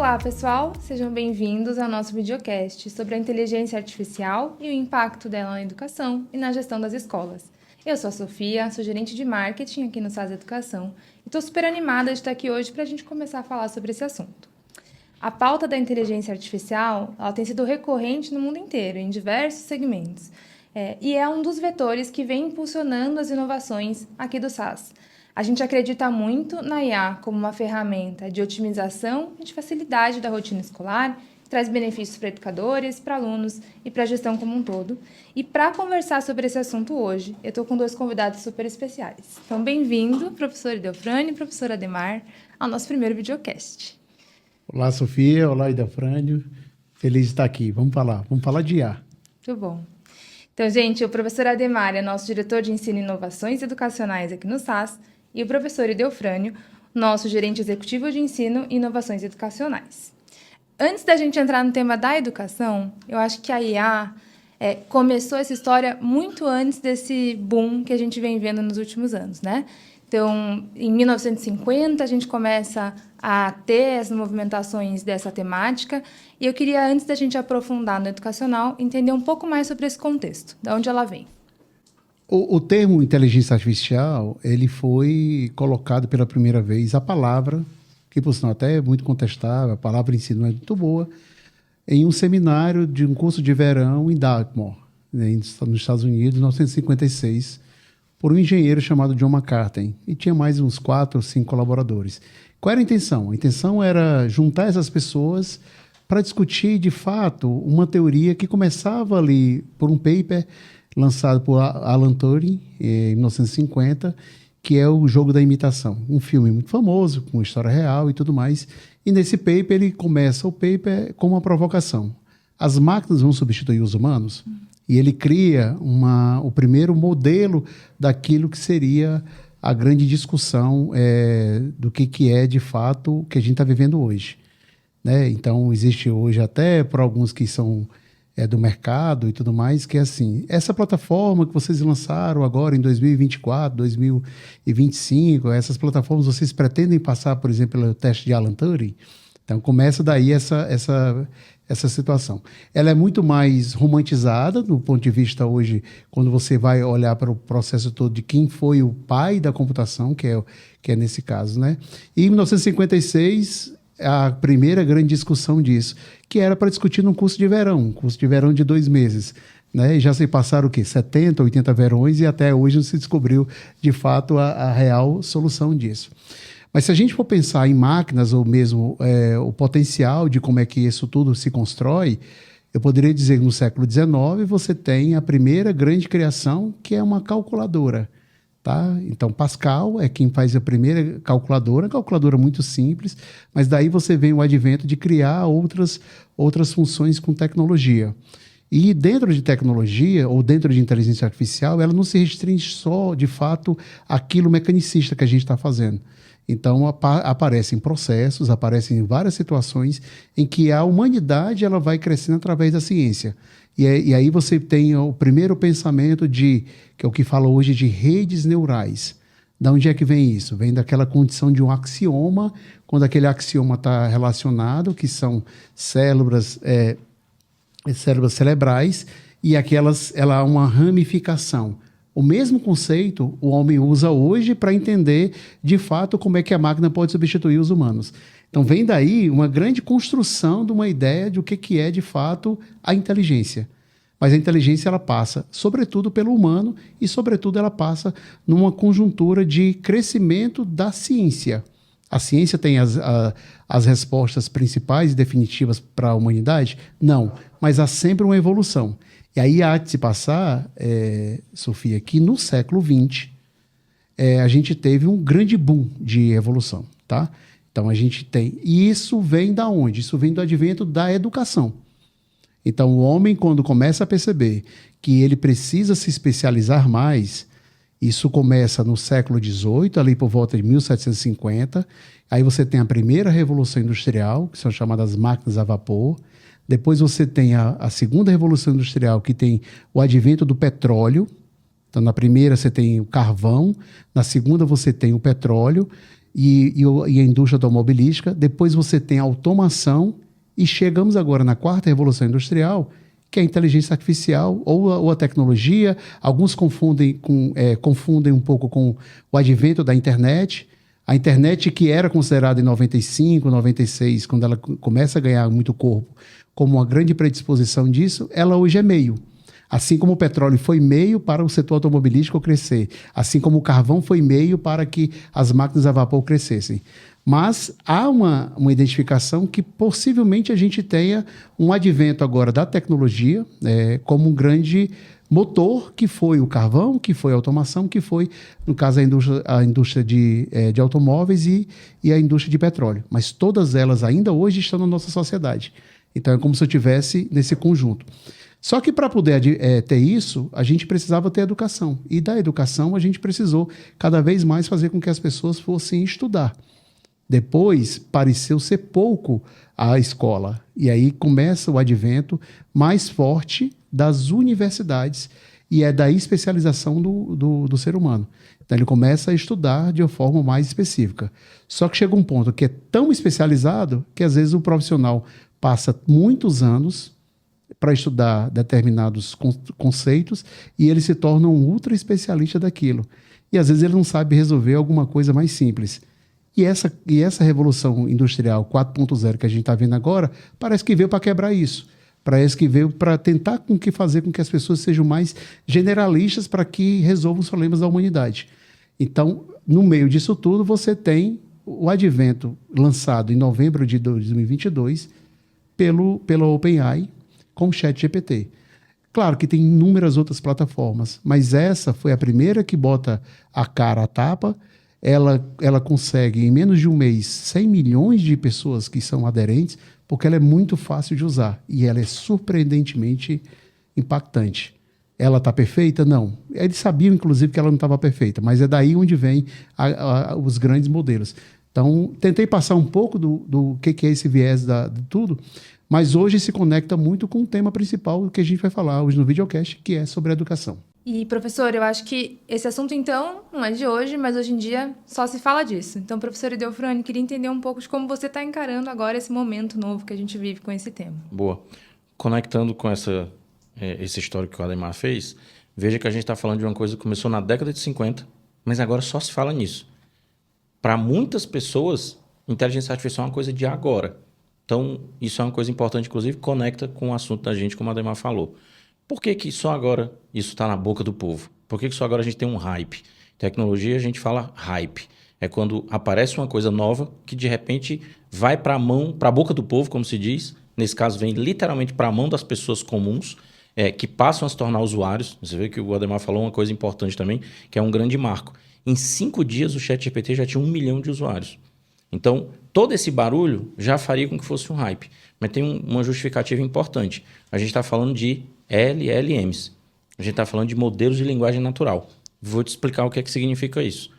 Olá, pessoal! Sejam bem-vindos ao nosso videocast sobre a inteligência artificial e o impacto dela na educação e na gestão das escolas. Eu sou a Sofia, sou gerente de marketing aqui no SAS Educação e estou super animada de estar aqui hoje para a gente começar a falar sobre esse assunto. A pauta da inteligência artificial ela tem sido recorrente no mundo inteiro, em diversos segmentos, e é um dos vetores que vem impulsionando as inovações aqui do SAS. A gente acredita muito na IA como uma ferramenta de otimização e de facilidade da rotina escolar, que traz benefícios para educadores, para alunos e para a gestão como um todo. E para conversar sobre esse assunto hoje, eu estou com dois convidados super especiais. Então, bem-vindo, professor Idelfrânio e professor Ademar, ao nosso primeiro videocast. Olá, Sofia. Olá, Idelfrânio. Feliz de estar aqui. Vamos falar de IA. Muito bom. Então, gente, o professor Ademar é nosso diretor de ensino e inovações educacionais aqui no SAS, e o professor Idelfrânio, nosso gerente executivo de ensino e inovações educacionais. Antes da gente entrar no tema da educação, eu acho que a IA começou essa história muito antes desse boom que a gente vem vendo nos últimos anos, né? Então, em 1950, a gente começa a ter as movimentações dessa temática, e eu queria, antes da gente aprofundar no educacional, entender um pouco mais sobre esse contexto, de onde ela vem. O termo inteligência artificial, ele foi colocado pela primeira vez, a palavra, que por sinal até é muito contestável, a palavra em si não é muito boa, em um seminário de um curso de verão em Dartmouth, né, nos Estados Unidos, em 1956, por um engenheiro chamado John McCarthy, e tinha mais uns 4 ou 5 colaboradores. Qual era a intenção? A intenção era juntar essas pessoas para discutir, de fato, uma teoria que começava ali por um paper lançado por Alan Turing, em 1950, que é o Jogo da Imitação. Um filme muito famoso, com história real e tudo mais. E nesse paper, ele começa o paper com uma provocação. As máquinas vão substituir os humanos? E ele cria o primeiro modelo daquilo que seria a grande discussão do que é, de fato, o que a gente está vivendo hoje. Né? Então, existe hoje até, por alguns que são do mercado e tudo mais, que é assim, essa plataforma que vocês lançaram agora em 2024, 2025, essas plataformas vocês pretendem passar, por exemplo, pelo teste de Alan Turing? Então, começa daí essa situação. Ela é muito mais romantizada, do ponto de vista hoje, quando você vai olhar para o processo todo de quem foi o pai da computação, que é nesse caso, né? E em 1956, a primeira grande discussão disso, que era para discutir num curso de verão, um curso de verão de 2 meses. Né? E já se passaram o quê? 70, 80 verões e até hoje não se descobriu, de fato, a real solução disso. Mas se a gente for pensar em máquinas ou mesmo o potencial de como é que isso tudo se constrói, eu poderia dizer que no século XIX você tem a primeira grande criação, que é uma calculadora. Tá? Então, Pascal é quem faz a primeira calculadora muito simples, mas daí você vem o advento de criar outras funções com tecnologia. E dentro de tecnologia, ou dentro de inteligência artificial, ela não se restringe só, de fato, àquilo mecanicista que a gente está fazendo. Então, aparecem processos, aparecem várias situações em que a humanidade ela vai crescendo através da ciência. E aí você tem o primeiro pensamento que é o que fala hoje de redes neurais. Da onde é que vem isso? Vem daquela condição de um axioma, quando aquele axioma está relacionado, que são células cerebrais, e ela há uma ramificação. O mesmo conceito o homem usa hoje para entender, de fato, como é que a máquina pode substituir os humanos. Então, vem daí uma grande construção de uma ideia de o que é, de fato, a inteligência. Mas a inteligência, ela passa, sobretudo, pelo humano e, sobretudo, ela passa numa conjuntura de crescimento da ciência. A ciência tem as respostas principais e definitivas para a humanidade? Não, mas há sempre uma evolução. E aí há de se passar, Sofia, que no século XX a gente teve um grande boom de evolução, tá? Então a gente tem... E isso vem da onde? Isso vem do advento da educação. Então o homem, quando começa a perceber que ele precisa se especializar mais, isso começa no século XVIII, ali por volta de 1750. Aí você tem a primeira revolução industrial, que são chamadas máquinas a vapor. Depois você tem a segunda revolução industrial, que tem o advento do petróleo. Então, na primeira você tem o carvão, na segunda você tem o petróleo, e a indústria automobilística. Depois você tem a automação e chegamos agora na quarta revolução industrial, que é a inteligência artificial ou a tecnologia. Alguns confundem um pouco com o advento da internet. A internet, que era considerada em 95, 96, quando ela começa a ganhar muito corpo, como uma grande predisposição disso, ela hoje é meio. Assim como o petróleo foi meio para o setor automobilístico crescer, assim como o carvão foi meio para que as máquinas a vapor crescessem. Mas há uma identificação que possivelmente a gente tenha um advento agora da tecnologia como um grande motor, que foi o carvão, que foi a automação, que foi, no caso, a indústria de automóveis e a indústria de petróleo. Mas todas elas ainda hoje estão na nossa sociedade. Então é como se eu estivesse nesse conjunto. Só que para poder ter isso, a gente precisava ter educação. E da educação a gente precisou cada vez mais fazer com que as pessoas fossem estudar. Depois pareceu ser pouco a escola. E aí começa o advento mais forte das universidades e é da especialização do ser humano. Então ele começa a estudar de uma forma mais específica. Só que chega um ponto que é tão especializado que às vezes o profissional passa muitos anos para estudar determinados conceitos e ele se torna um ultra especialista daquilo. E às vezes ele não sabe resolver alguma coisa mais simples. E essa revolução industrial 4.0 que a gente está vendo agora, parece que veio para quebrar isso. Parece que veio para tentar fazer com que as pessoas sejam mais generalistas para que resolvam os problemas da humanidade. Então, no meio disso tudo, você tem o advento lançado em novembro de 2022 pela OpenAI com o ChatGPT. Claro que tem inúmeras outras plataformas, mas essa foi a primeira que bota a cara à tapa. Ela consegue, em menos de um mês, 100 milhões de pessoas que são aderentes, porque ela é muito fácil de usar e ela é surpreendentemente impactante. Ela está perfeita? Não. Eles sabiam, inclusive, que ela não estava perfeita, mas é daí onde vem os grandes modelos. Então, tentei passar um pouco do que é esse viés de tudo, mas hoje se conecta muito com o tema principal que a gente vai falar hoje no videocast, que é sobre a educação. E, professor, eu acho que esse assunto, então, não é de hoje, mas hoje em dia só se fala disso. Então, professor Idelfrani, queria entender um pouco de como você está encarando agora esse momento novo que a gente vive com esse tema. Boa. Conectando com esse histórico que o Ademar fez, veja que a gente está falando de uma coisa que começou na década de 50, mas agora só se fala nisso. Para muitas pessoas, inteligência artificial é uma coisa de agora. Então, isso é uma coisa importante, inclusive, conecta com o assunto da gente, como o Ademar falou. Por que só agora isso está na boca do povo? Por que só agora a gente tem um hype? Tecnologia, a gente fala hype. É quando aparece uma coisa nova que, de repente, vai para a boca do povo, como se diz. Nesse caso, vem literalmente para a mão das pessoas comuns, que passam a se tornar usuários. Você vê que o Ademar falou uma coisa importante também, que é um grande marco. Em 5 dias, o ChatGPT já tinha 1 milhão de usuários. Então, todo esse barulho já faria com que fosse um hype. Mas tem uma justificativa importante. A gente está falando de LLMs. A gente está falando de modelos de linguagem natural. Vou te explicar o que é que significa isso.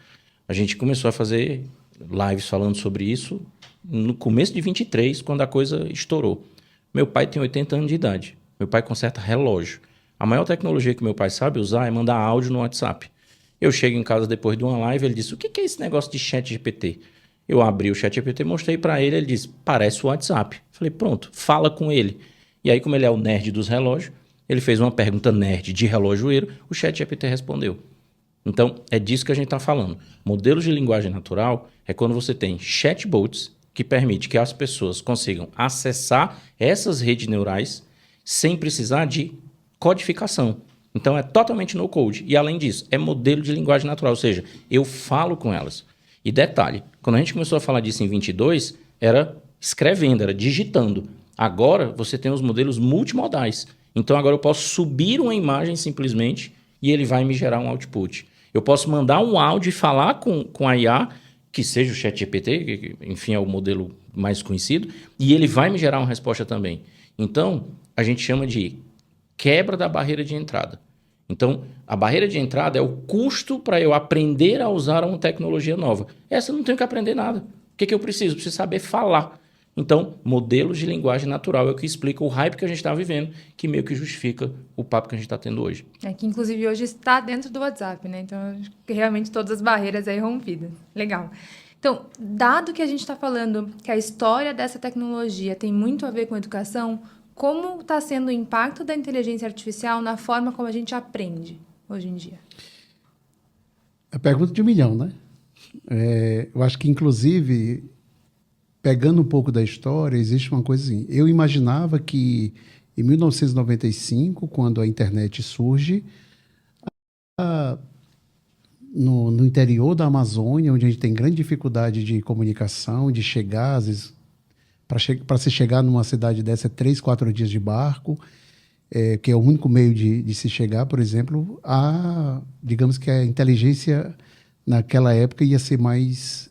A gente começou a fazer lives falando sobre isso no começo de 23, quando a coisa estourou. Meu pai tem 80 anos de idade. Meu pai conserta relógio. A maior tecnologia que meu pai sabe usar é mandar áudio no WhatsApp. Eu chego em casa depois de uma live, ele disse, o que é esse negócio de ChatGPT? Eu abri o ChatGPT, mostrei para ele, ele disse, parece o WhatsApp. Falei, pronto, fala com ele. E aí, como ele é o nerd dos relógios, ele fez uma pergunta nerd de relojoeiro, o ChatGPT respondeu. Então, é disso que a gente está falando. Modelos de linguagem natural é quando você tem chatbots que permite que as pessoas consigam acessar essas redes neurais sem precisar de codificação. Então, é totalmente no code. E, além disso, é modelo de linguagem natural, ou seja, eu falo com elas. E detalhe, quando a gente começou a falar disso em 22, era escrevendo, era digitando. Agora, você tem os modelos multimodais. Então, agora eu posso subir uma imagem simplesmente e ele vai me gerar um output. Eu posso mandar um áudio e falar com a IA, que seja o ChatGPT, que, enfim, é o modelo mais conhecido, e ele vai me gerar uma resposta também. Então, a gente chama de quebra da barreira de entrada. Então, a barreira de entrada é o custo para eu aprender a usar uma tecnologia nova. Essa eu não tenho que aprender nada. O que eu preciso? Eu preciso saber falar. Então, modelos de linguagem natural é o que explica o hype que a gente está vivendo, que meio que justifica o papo que a gente está tendo hoje. É que, inclusive, hoje está dentro do WhatsApp, né? Então, realmente todas as barreiras aí rompidas. Legal. Então, dado que a gente está falando que a história dessa tecnologia tem muito a ver com educação, como está sendo o impacto da inteligência artificial na forma como a gente aprende hoje em dia? É a pergunta de 1 milhão, né? Eu acho que, inclusive, pegando um pouco da história, existe uma coisa assim. Eu imaginava que, em 1995, quando a internet surge, no interior da Amazônia, onde a gente tem grande dificuldade de comunicação, de chegar, às vezes, para se chegar numa cidade dessa, 3, 4 dias de barco, que é o único meio de se chegar, por exemplo, digamos que a inteligência naquela época ia ser mais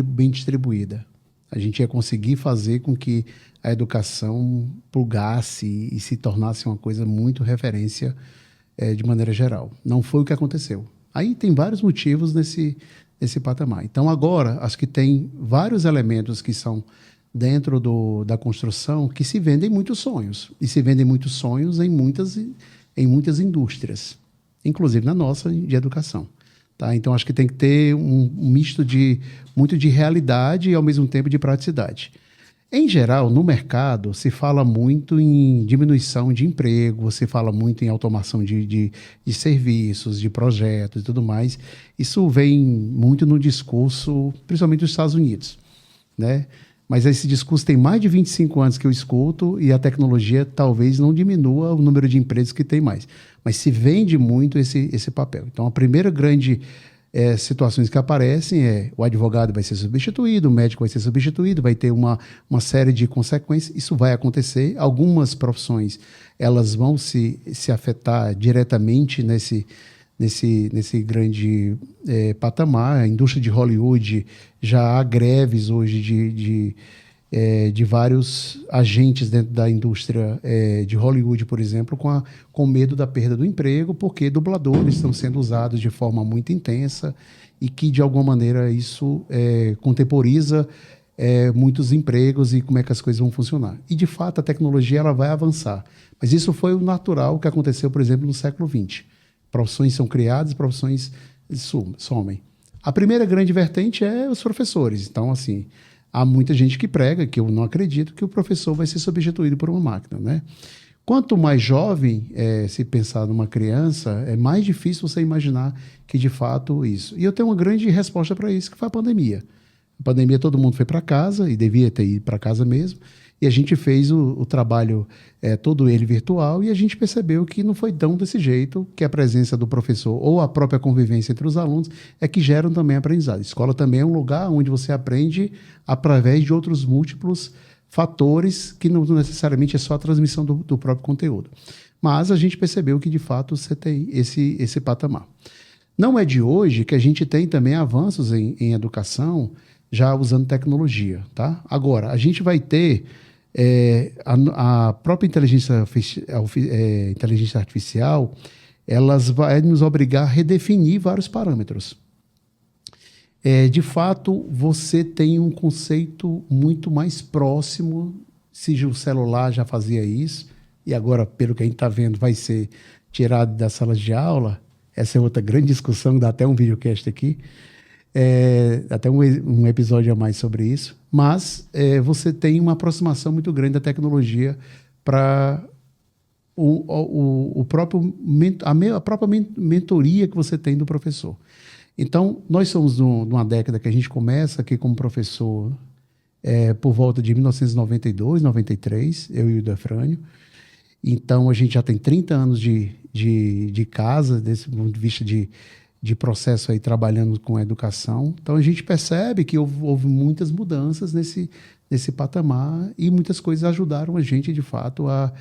bem distribuída. A gente ia conseguir fazer com que a educação plugasse e se tornasse uma coisa muito referência de maneira geral. Não foi o que aconteceu. Aí tem vários motivos nesse patamar. Então, agora, acho que tem vários elementos que são dentro da construção que se vendem muitos sonhos. E se vendem muitos sonhos em muitas indústrias, inclusive na nossa, de educação. Tá? Então, acho que tem que ter um misto muito de realidade e, ao mesmo tempo, de praticidade. Em geral, no mercado, se fala muito em diminuição de emprego, se fala muito em automação de serviços, de projetos e tudo mais. Isso vem muito no discurso, principalmente dos Estados Unidos, né? Mas esse discurso tem mais de 25 anos que eu escuto e a tecnologia talvez não diminua o número de empresas que tem mais. Mas se vende muito esse papel. Então, a primeira grande situações que aparecem o advogado vai ser substituído, o médico vai ser substituído, vai ter uma série de consequências. Isso vai acontecer. Algumas profissões elas vão se afetar diretamente nesse grande patamar. A indústria de Hollywood, já há greves hoje de vários agentes dentro da indústria de Hollywood, por exemplo, com medo da perda do emprego, porque dubladores estão sendo usados de forma muito intensa e que, de alguma maneira, isso contemporiza muitos empregos e como é que as coisas vão funcionar. E, de fato, a tecnologia ela vai avançar. Mas isso foi o natural que aconteceu, por exemplo, no século XX. Profissões são criadas, profissões somem. A primeira grande vertente é os professores. Então, assim, há muita gente que prega, que eu não acredito, que o professor vai ser substituído por uma máquina, né? Quanto mais jovem se pensar numa criança, é mais difícil você imaginar que, de fato, isso. E eu tenho uma grande resposta para isso, que foi a pandemia. A pandemia, todo mundo foi para casa, e devia ter ido para casa mesmo, e a gente fez o trabalho todo ele virtual, e a gente percebeu que não foi tão desse jeito, que a presença do professor ou a própria convivência entre os alunos é que geram também aprendizado. A escola também é um lugar onde você aprende através de outros múltiplos fatores, que não necessariamente é só a transmissão do próprio conteúdo. Mas a gente percebeu que, de fato, você tem esse patamar. Não é de hoje que a gente tem também avanços em educação, já usando tecnologia. Tá? Agora, a gente vai ter a própria inteligência artificial, elas vai nos obrigar a redefinir vários parâmetros. De fato, você tem um conceito muito mais próximo, se o celular já fazia isso, e agora, pelo que a gente está vendo, vai ser tirado das salas de aula. Essa é outra grande discussão, dá até um videocast aqui, até um episódio a mais sobre isso. Mas você tem uma aproximação muito grande da tecnologia para a própria mentoria que você tem do professor. Então, nós somos numa década que a gente começa aqui como professor por volta de 1992, 93, eu e o Defrânio. Então, a gente já tem 30 anos de casa, desse ponto de vista de processo aí trabalhando com a educação. Então, a gente percebe que houve muitas mudanças nesse patamar e muitas coisas ajudaram a gente, de fato, a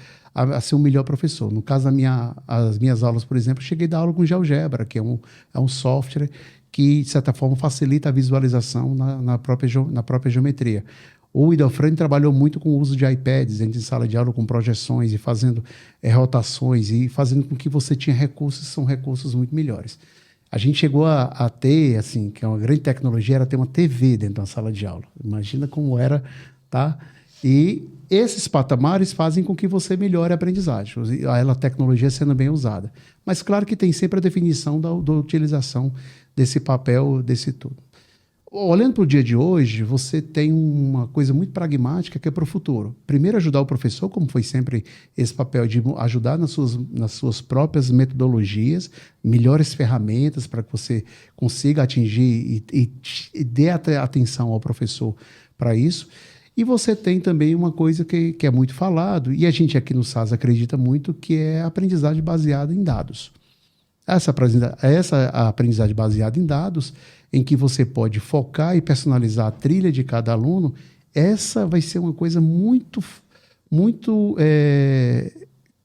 ser um melhor professor. No caso, as minhas aulas, por exemplo, eu cheguei a dar aula com GeoGebra, que é um software que, de certa forma, facilita a visualização na própria geometria. O Idofrane trabalhou muito com o uso de iPads dentro de sala de aula, com projeções e fazendo rotações e fazendo com que você tinha recursos, são recursos muito melhores. A gente chegou a ter, assim, que é uma grande tecnologia, era ter uma TV dentro da sala de aula. Imagina como era, tá? E esses patamares fazem com que você melhore a aprendizagem, a tecnologia sendo bem usada. Mas claro que tem sempre a definição da utilização desse papel, desse tudo. olhando para o dia de hoje, você tem uma coisa muito pragmática que é para o futuro. Primeiro, ajudar o professor, como foi sempre esse papel de ajudar nas suas próprias metodologias, melhores ferramentas para que você consiga atingir e dê atenção ao professor para isso. E você tem também uma coisa que é muito falado, e a gente aqui no SAS acredita muito, que é a aprendizagem baseada em dados. Essa aprendizagem baseada em dados, em que você pode focar e personalizar a trilha de cada aluno, essa vai ser uma coisa muito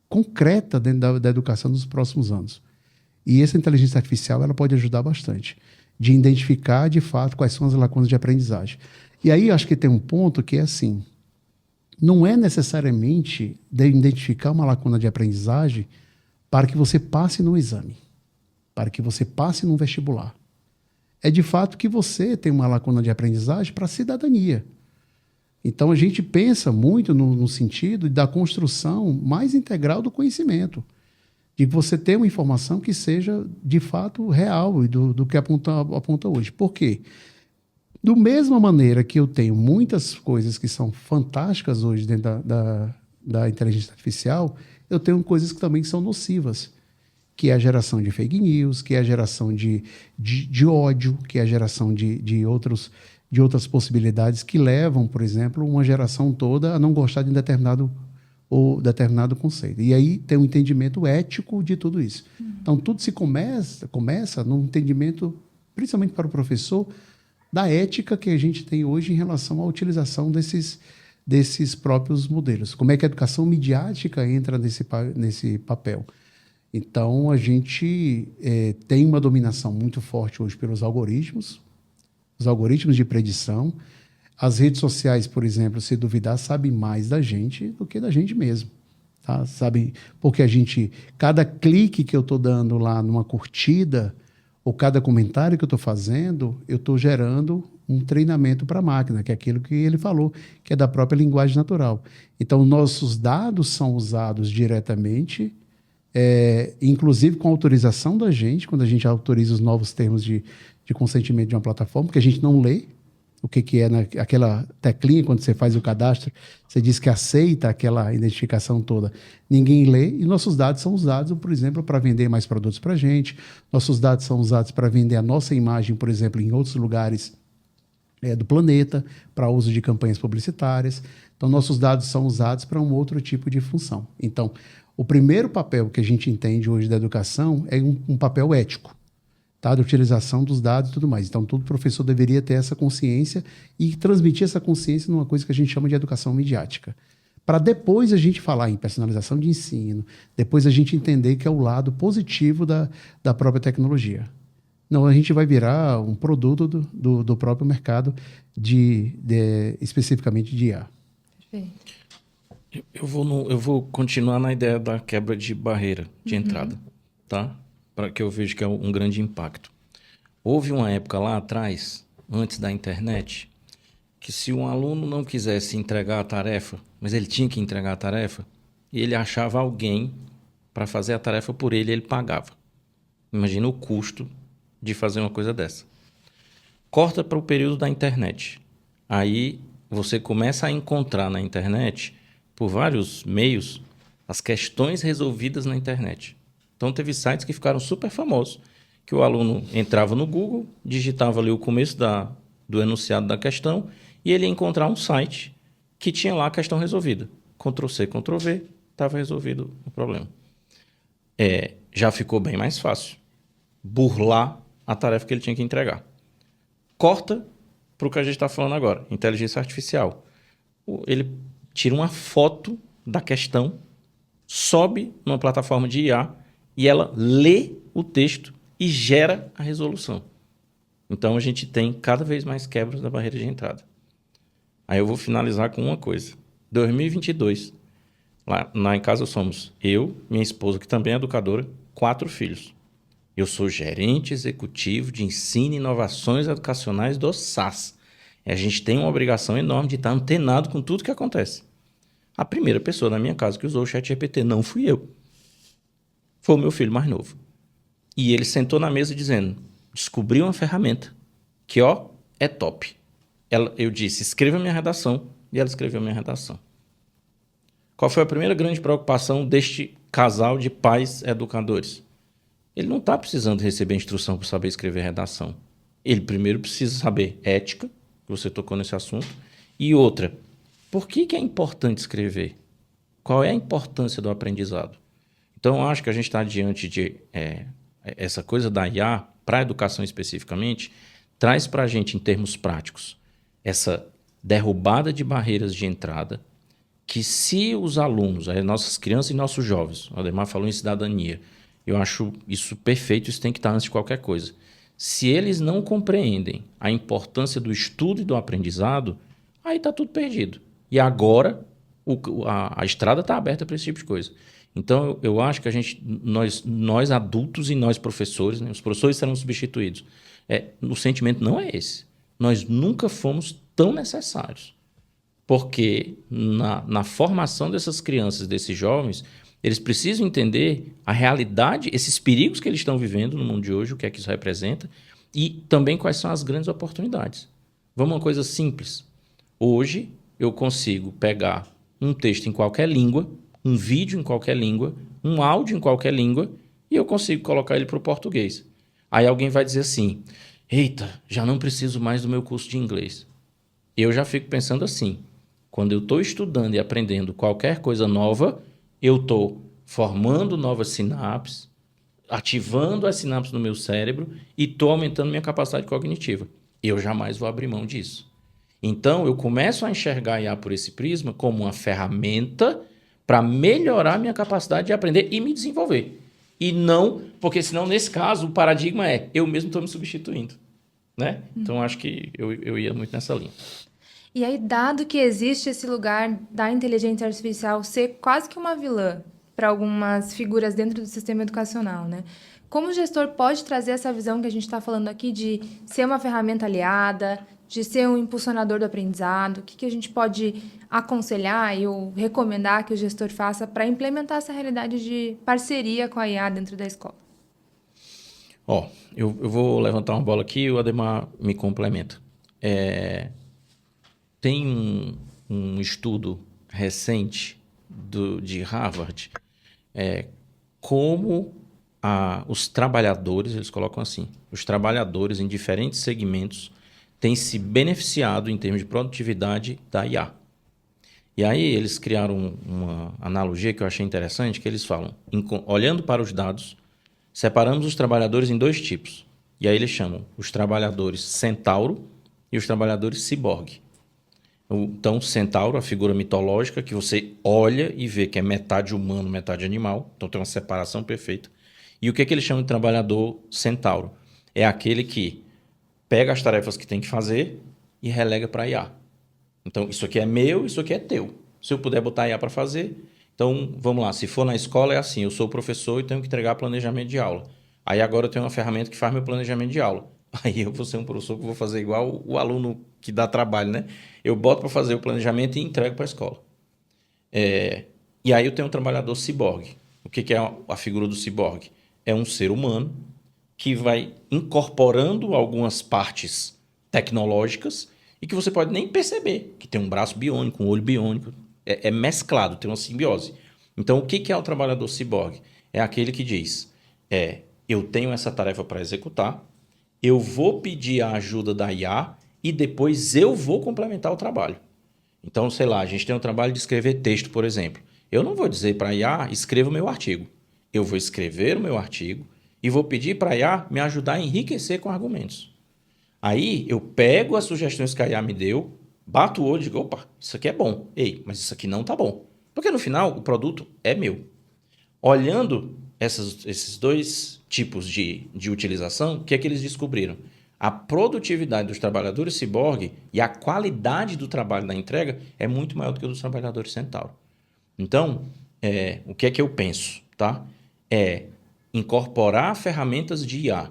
concreta dentro da educação nos próximos anos. E essa inteligência artificial ela pode ajudar bastante, de identificar, de fato, quais são as lacunas de aprendizagem. E aí acho que tem um ponto que é assim, não é necessariamente de identificar uma lacuna de aprendizagem para que você passe no exame, para que você passe num vestibular. É de fato que você tem uma lacuna de aprendizagem para a cidadania. Então a gente pensa muito no sentido da construção mais integral do conhecimento, de você ter uma informação que seja de fato real e do que aponta hoje. Por quê? Da mesma maneira que eu tenho muitas coisas que são fantásticas hoje dentro da inteligência artificial, eu tenho coisas que também são nocivas, que é a geração de fake news, que é a geração de ódio, que é a geração de outras possibilidades que levam, por exemplo, uma geração toda a não gostar de um determinado conceito. E aí tem um entendimento ético de tudo isso. Então, tudo se começa num entendimento, principalmente para o professor, da ética que a gente tem hoje em relação à utilização desses próprios modelos. Como é que a educação midiática entra nesse papel? Então, a gente tem uma dominação muito forte hoje pelos algoritmos, os algoritmos de predição. As redes sociais, por exemplo, se duvidar, sabem mais da gente do que da gente mesmo. Tá? Sabem, porque cada clique que eu estou dando lá numa curtida, ou cada comentário que eu estou fazendo, eu estou gerando um treinamento para a máquina, que é aquilo que ele falou, que é da própria linguagem natural. Então, nossos dados são usados diretamente, inclusive com autorização da gente, quando a gente autoriza os novos termos de consentimento de uma plataforma, porque a gente não lê o que é aquela teclinha, quando você faz o cadastro, você diz que aceita aquela identificação toda. Ninguém lê e nossos dados são usados, por exemplo, para vender mais produtos para a gente. Nossos dados são usados para vender a nossa imagem, por exemplo, em outros lugares do planeta, para uso de campanhas publicitárias. Então, nossos dados são usados para um outro tipo de função. Então, o primeiro papel que a gente entende hoje da educação é um papel ético, tá? De utilização dos dados e tudo mais. Então, todo professor deveria ter essa consciência e transmitir essa consciência numa coisa que a gente chama de educação midiática. Para depois a gente falar em personalização de ensino, depois a gente entender que é o lado positivo da própria tecnologia. Não, a gente vai virar um produto do próprio mercado, especificamente de IA. Perfeito. Eu vou continuar na ideia da quebra de barreira de entrada, tá? Para que eu veja que é um grande impacto. Houve uma época lá atrás, antes da internet, que se um aluno não quisesse entregar a tarefa, mas ele tinha que entregar a tarefa, e ele achava alguém para fazer a tarefa por ele, ele pagava. Imagina o custo de fazer uma coisa dessa. Corta para o período da internet. Aí você começa a encontrar na internet, por vários meios, as questões resolvidas na internet. Então, teve sites que ficaram super famosos, que o aluno entrava no Google, digitava ali o começo do enunciado da questão e ele ia encontrar um site que tinha lá a questão resolvida. Ctrl+C, Ctrl+V, estava resolvido o problema. Já ficou bem mais fácil burlar a tarefa que ele tinha que entregar. Corta para o que a gente está falando agora, inteligência artificial. Ele tira uma foto da questão, sobe numa plataforma de IA e ela lê o texto e gera a resolução. Então, a gente tem cada vez mais quebras da barreira de entrada. Aí eu vou finalizar com uma coisa. 2022, lá em casa somos eu, minha esposa, que também é educadora, 4 filhos. Eu sou gerente executivo de ensino e inovações educacionais do SAS. E a gente tem uma obrigação enorme de estar antenado com tudo que acontece. A primeira pessoa na minha casa que usou o ChatGPT não fui eu. Foi o meu filho mais novo. E ele sentou na mesa dizendo, descobri uma ferramenta que, é top. Eu disse, escreva minha redação, e ela escreveu minha redação. Qual foi a primeira grande preocupação deste casal de pais educadores? Ele não está precisando receber instrução para saber escrever redação. Ele primeiro precisa saber ética, que você tocou nesse assunto, e outra, por que é importante escrever? Qual é a importância do aprendizado? Então, eu acho que a gente está diante de essa coisa da IA, para a educação especificamente, traz para a gente, em termos práticos, essa derrubada de barreiras de entrada, que se os alunos, nossas crianças e nossos jovens, o Ademar falou em cidadania, eu acho isso perfeito, isso tem que estar antes de qualquer coisa. Se eles não compreendem a importância do estudo e do aprendizado, aí está tudo perdido. E agora a estrada está aberta para esse tipo de coisa. Então, eu acho que nós adultos e nós professores, né, os professores serão substituídos. O sentimento não é esse. Nós nunca fomos tão necessários. Porque na formação dessas crianças, desses jovens, eles precisam entender a realidade, esses perigos que eles estão vivendo no mundo de hoje, o que é que isso representa, e também quais são as grandes oportunidades. Vamos a uma coisa simples. Hoje, eu consigo pegar um texto em qualquer língua, um vídeo em qualquer língua, um áudio em qualquer língua, e eu consigo colocar ele para o português. Aí alguém vai dizer assim, eita, já não preciso mais do meu curso de inglês. Eu já fico pensando assim, quando eu estou estudando e aprendendo qualquer coisa nova, eu estou formando novas sinapses, ativando as sinapses no meu cérebro e estou aumentando minha capacidade cognitiva. Eu jamais vou abrir mão disso. Então, eu começo a enxergar a IA por esse prisma como uma ferramenta para melhorar minha capacidade de aprender e me desenvolver. E não, porque senão, nesse caso, o paradigma é eu mesmo estou me substituindo. Né? Então, acho que eu ia muito nessa linha. E aí, dado que existe esse lugar da inteligência artificial ser quase que uma vilã para algumas figuras dentro do sistema educacional, né? Como o gestor pode trazer essa visão que a gente está falando aqui de ser uma ferramenta aliada, de ser um impulsionador do aprendizado? O que a gente pode aconselhar ou recomendar que o gestor faça para implementar essa realidade de parceria com a IA dentro da escola? Eu vou levantar uma bola aqui e o Ademar me complementa. Tem um estudo recente de Harvard, como os trabalhadores, eles colocam assim, os trabalhadores em diferentes segmentos têm se beneficiado em termos de produtividade da IA. E aí eles criaram uma analogia que eu achei interessante, que eles falam, olhando para os dados, separamos os trabalhadores em dois tipos. E aí eles chamam os trabalhadores centauro e os trabalhadores ciborgue. Então, centauro, a figura mitológica que você olha e vê que é metade humano, metade animal. Então, tem uma separação perfeita. E o que eles chamam de trabalhador centauro? É aquele que pega as tarefas que tem que fazer e relega para a IA. Então, isso aqui é meu, isso aqui é teu. Se eu puder botar a IA para fazer... Então, vamos lá. Se for na escola, é assim. Eu sou o professor e tenho que entregar planejamento de aula. Aí, agora eu tenho uma ferramenta que faz meu planejamento de aula. Aí, eu vou ser um professor que vou fazer igual o aluno que dá trabalho, né? Eu boto para fazer o planejamento e entrego para a escola. E aí, eu tenho um trabalhador ciborgue. O que é a figura do ciborgue? É um ser humano que vai incorporando algumas partes tecnológicas e que você pode nem perceber, que tem um braço biônico, um olho biônico. É mesclado, tem uma simbiose. Então, o que é o trabalhador ciborgue? É aquele que diz, eu tenho essa tarefa para executar, eu vou pedir a ajuda da IA e depois eu vou complementar o trabalho. Então, sei lá, a gente tem um trabalho de escrever texto, por exemplo. Eu não vou dizer para a IA, escreva o meu artigo. Eu vou escrever o meu artigo e vou pedir para a IA me ajudar a enriquecer com argumentos. Aí, eu pego as sugestões que a IA me deu, bato o olho e digo, opa, isso aqui é bom. Ei, mas isso aqui não tá bom. Porque no final, o produto é meu. Olhando esses dois tipos de utilização, o que é que eles descobriram? A produtividade dos trabalhadores ciborgue e a qualidade do trabalho da entrega é muito maior do que a dos trabalhadores centauro. Então, o que é que eu penso? Tá? Incorporar ferramentas de IA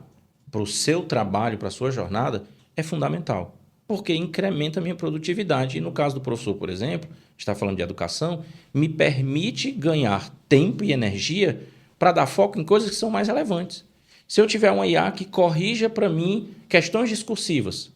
para o seu trabalho, para a sua jornada, é fundamental. Porque incrementa a minha produtividade. E no caso do professor, por exemplo, está falando de educação, me permite ganhar tempo e energia para dar foco em coisas que são mais relevantes. Se eu tiver uma IA que corrija para mim questões discursivas,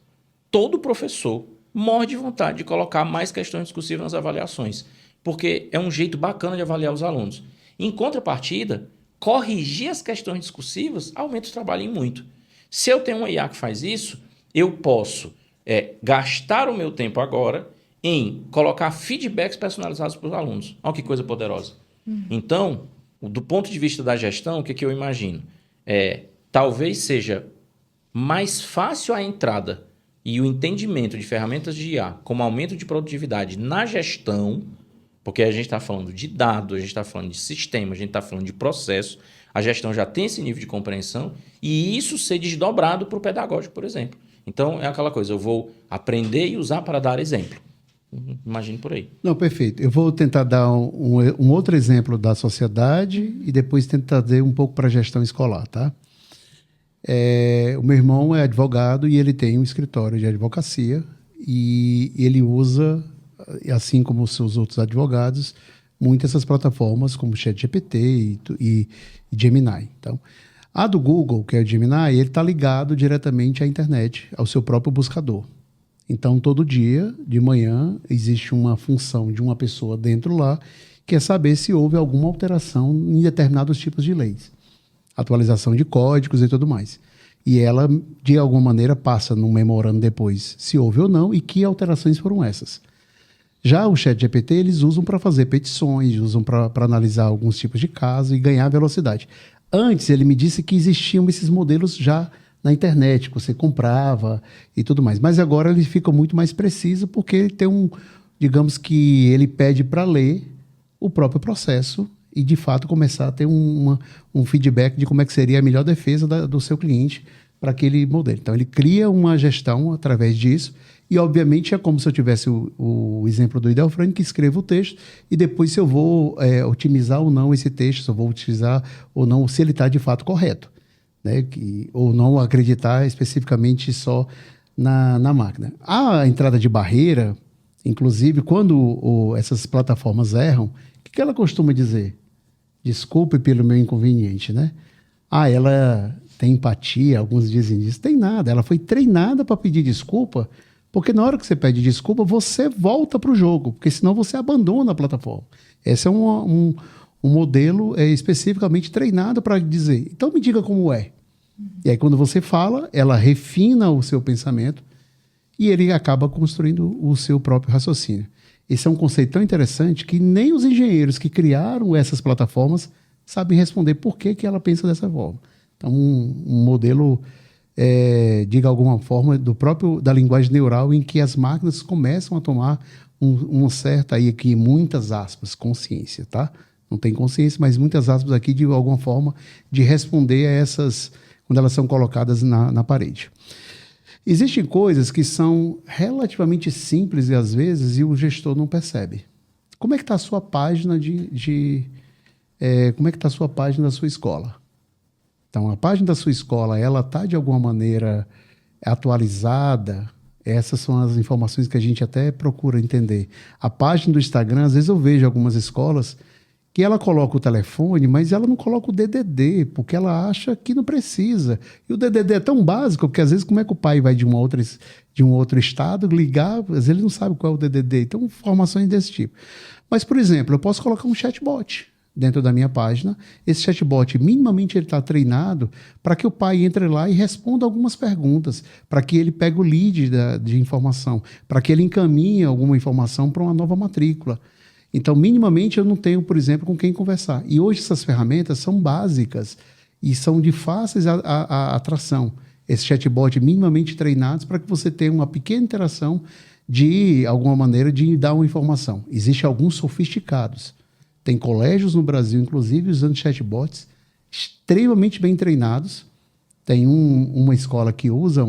todo professor morre de vontade de colocar mais questões discursivas nas avaliações, porque é um jeito bacana de avaliar os alunos. Em contrapartida, corrigir as questões discursivas aumenta o trabalho em muito. Se eu tenho uma IA que faz isso, eu posso gastar o meu tempo agora em colocar feedbacks personalizados para os alunos. Olha que coisa poderosa. Então, do ponto de vista da gestão, o que eu imagino? Talvez seja mais fácil a entrada e o entendimento de ferramentas de IA como aumento de produtividade na gestão, porque a gente está falando de dados, a gente está falando de sistema, a gente está falando de processo, a gestão já tem esse nível de compreensão e isso ser desdobrado para o pedagógico, por exemplo. Então, é aquela coisa, eu vou aprender e usar para dar exemplo. Imagine por aí. Não, perfeito. Eu vou tentar dar um outro exemplo da sociedade e depois tentar trazer um pouco para a gestão escolar, tá? O meu irmão é advogado e ele tem um escritório de advocacia e ele usa, assim como os seus outros advogados, muitas essas plataformas como ChatGPT e Gemini. Então, a do Google, que é o Gemini, ele está ligado diretamente à internet, ao seu próprio buscador. Então, todo dia, de manhã, existe uma função de uma pessoa dentro lá que é saber se houve alguma alteração em determinados tipos de leis. Atualização de códigos e tudo mais. E ela, de alguma maneira, passa num memorando depois se houve ou não e que alterações foram essas. Já o ChatGPT, eles usam para fazer petições, usam para analisar alguns tipos de casos e ganhar velocidade. Antes, ele me disse que existiam esses modelos já na internet, que você comprava e tudo mais. Mas agora ele fica muito mais preciso porque ele tem digamos que ele pede para ler o próprio processo e, de fato, começar a ter um feedback de como é que seria a melhor defesa do seu cliente para aquele modelo. Então, ele cria uma gestão através disso e, obviamente, é como se eu tivesse o exemplo do Idelfrane, que escreva o texto e depois se eu vou otimizar ou não esse texto, se eu vou utilizar ou não, se ele está, de fato, correto. Né? Ou não acreditar especificamente só na máquina. A entrada de barreira, inclusive, quando essas plataformas erram, o que ela costuma dizer? Desculpe pelo meu inconveniente, né? Ela tem empatia, alguns dizem isso. Tem nada, ela foi treinada para pedir desculpa, porque na hora que você pede desculpa, você volta para o jogo, porque senão você abandona a plataforma. Esse é um modelo especificamente treinado para dizer, então me diga como é. E aí quando você fala, ela refina o seu pensamento e ele acaba construindo o seu próprio raciocínio. Esse é um conceito tão interessante que nem os engenheiros que criaram essas plataformas sabem responder por que ela pensa dessa forma. Então, um modelo, de alguma forma, da linguagem neural em que as máquinas começam a tomar uma certa, aí aqui, muitas aspas, consciência, tá? Não tem consciência, mas muitas aspas aqui, de alguma forma, de responder a essas, quando elas são colocadas na parede. Existem coisas que são relativamente simples e às vezes e o gestor não percebe. Como é que está a sua página como é que está a sua página da sua escola? Então, a página da sua escola, ela está de alguma maneira atualizada? Essas são as informações que a gente até procura entender. A página do Instagram, às vezes eu vejo algumas escolas que ela coloca o telefone, mas ela não coloca o DDD, porque ela acha que não precisa. E o DDD é tão básico, que às vezes como é que o pai vai de um outro estado ligar, às vezes ele não sabe qual é o DDD. Então, informações desse tipo. Mas, por exemplo, eu posso colocar um chatbot dentro da minha página. Esse chatbot, minimamente, ele está treinado para que o pai entre lá e responda algumas perguntas, para que ele pegue o lead de informação, para que ele encaminhe alguma informação para uma nova matrícula. Então, minimamente, eu não tenho, por exemplo, com quem conversar. E hoje essas ferramentas são básicas e são de fáceis atração. Esse chatbot minimamente treinados para que você tenha uma pequena interação de alguma maneira de dar uma informação. Existem alguns sofisticados. Tem colégios no Brasil, inclusive, usando chatbots extremamente bem treinados. Tem uma escola que usa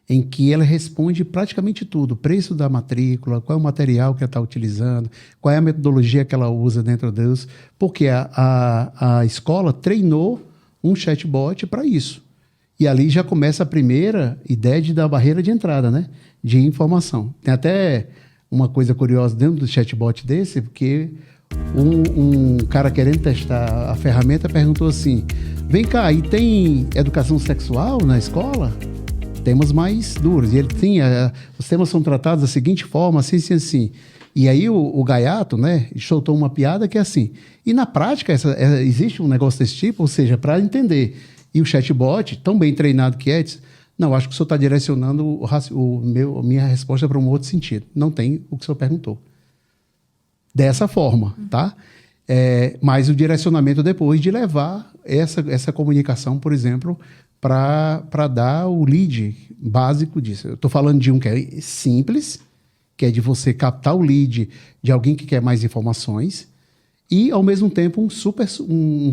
em que ela responde praticamente tudo. Preço da matrícula, qual é o material que ela está utilizando, qual é a metodologia que ela usa dentro deles, porque a escola treinou um chatbot para isso. E ali já começa a primeira ideia da barreira de entrada, né? De informação. Tem até uma coisa curiosa dentro do chatbot desse, porque um cara querendo testar a ferramenta perguntou assim, vem cá, e tem educação sexual na escola? temas mais duros. E ele tinha... Os temas são tratados da seguinte forma, assim, assim, assim. E aí o Gaiato, né, soltou uma piada que é assim. E na prática, existe um negócio desse tipo, ou seja, para entender. E o chatbot, tão bem treinado que é, diz, não, acho que o senhor está direcionando a minha resposta para um outro sentido. Não tem o que o senhor perguntou. Dessa forma, tá? Mas o direcionamento depois de levar essa comunicação, por exemplo, para dar o lead básico disso. Eu estou falando de um que é simples, que é de você captar o lead de alguém que quer mais informações, e, ao mesmo tempo, um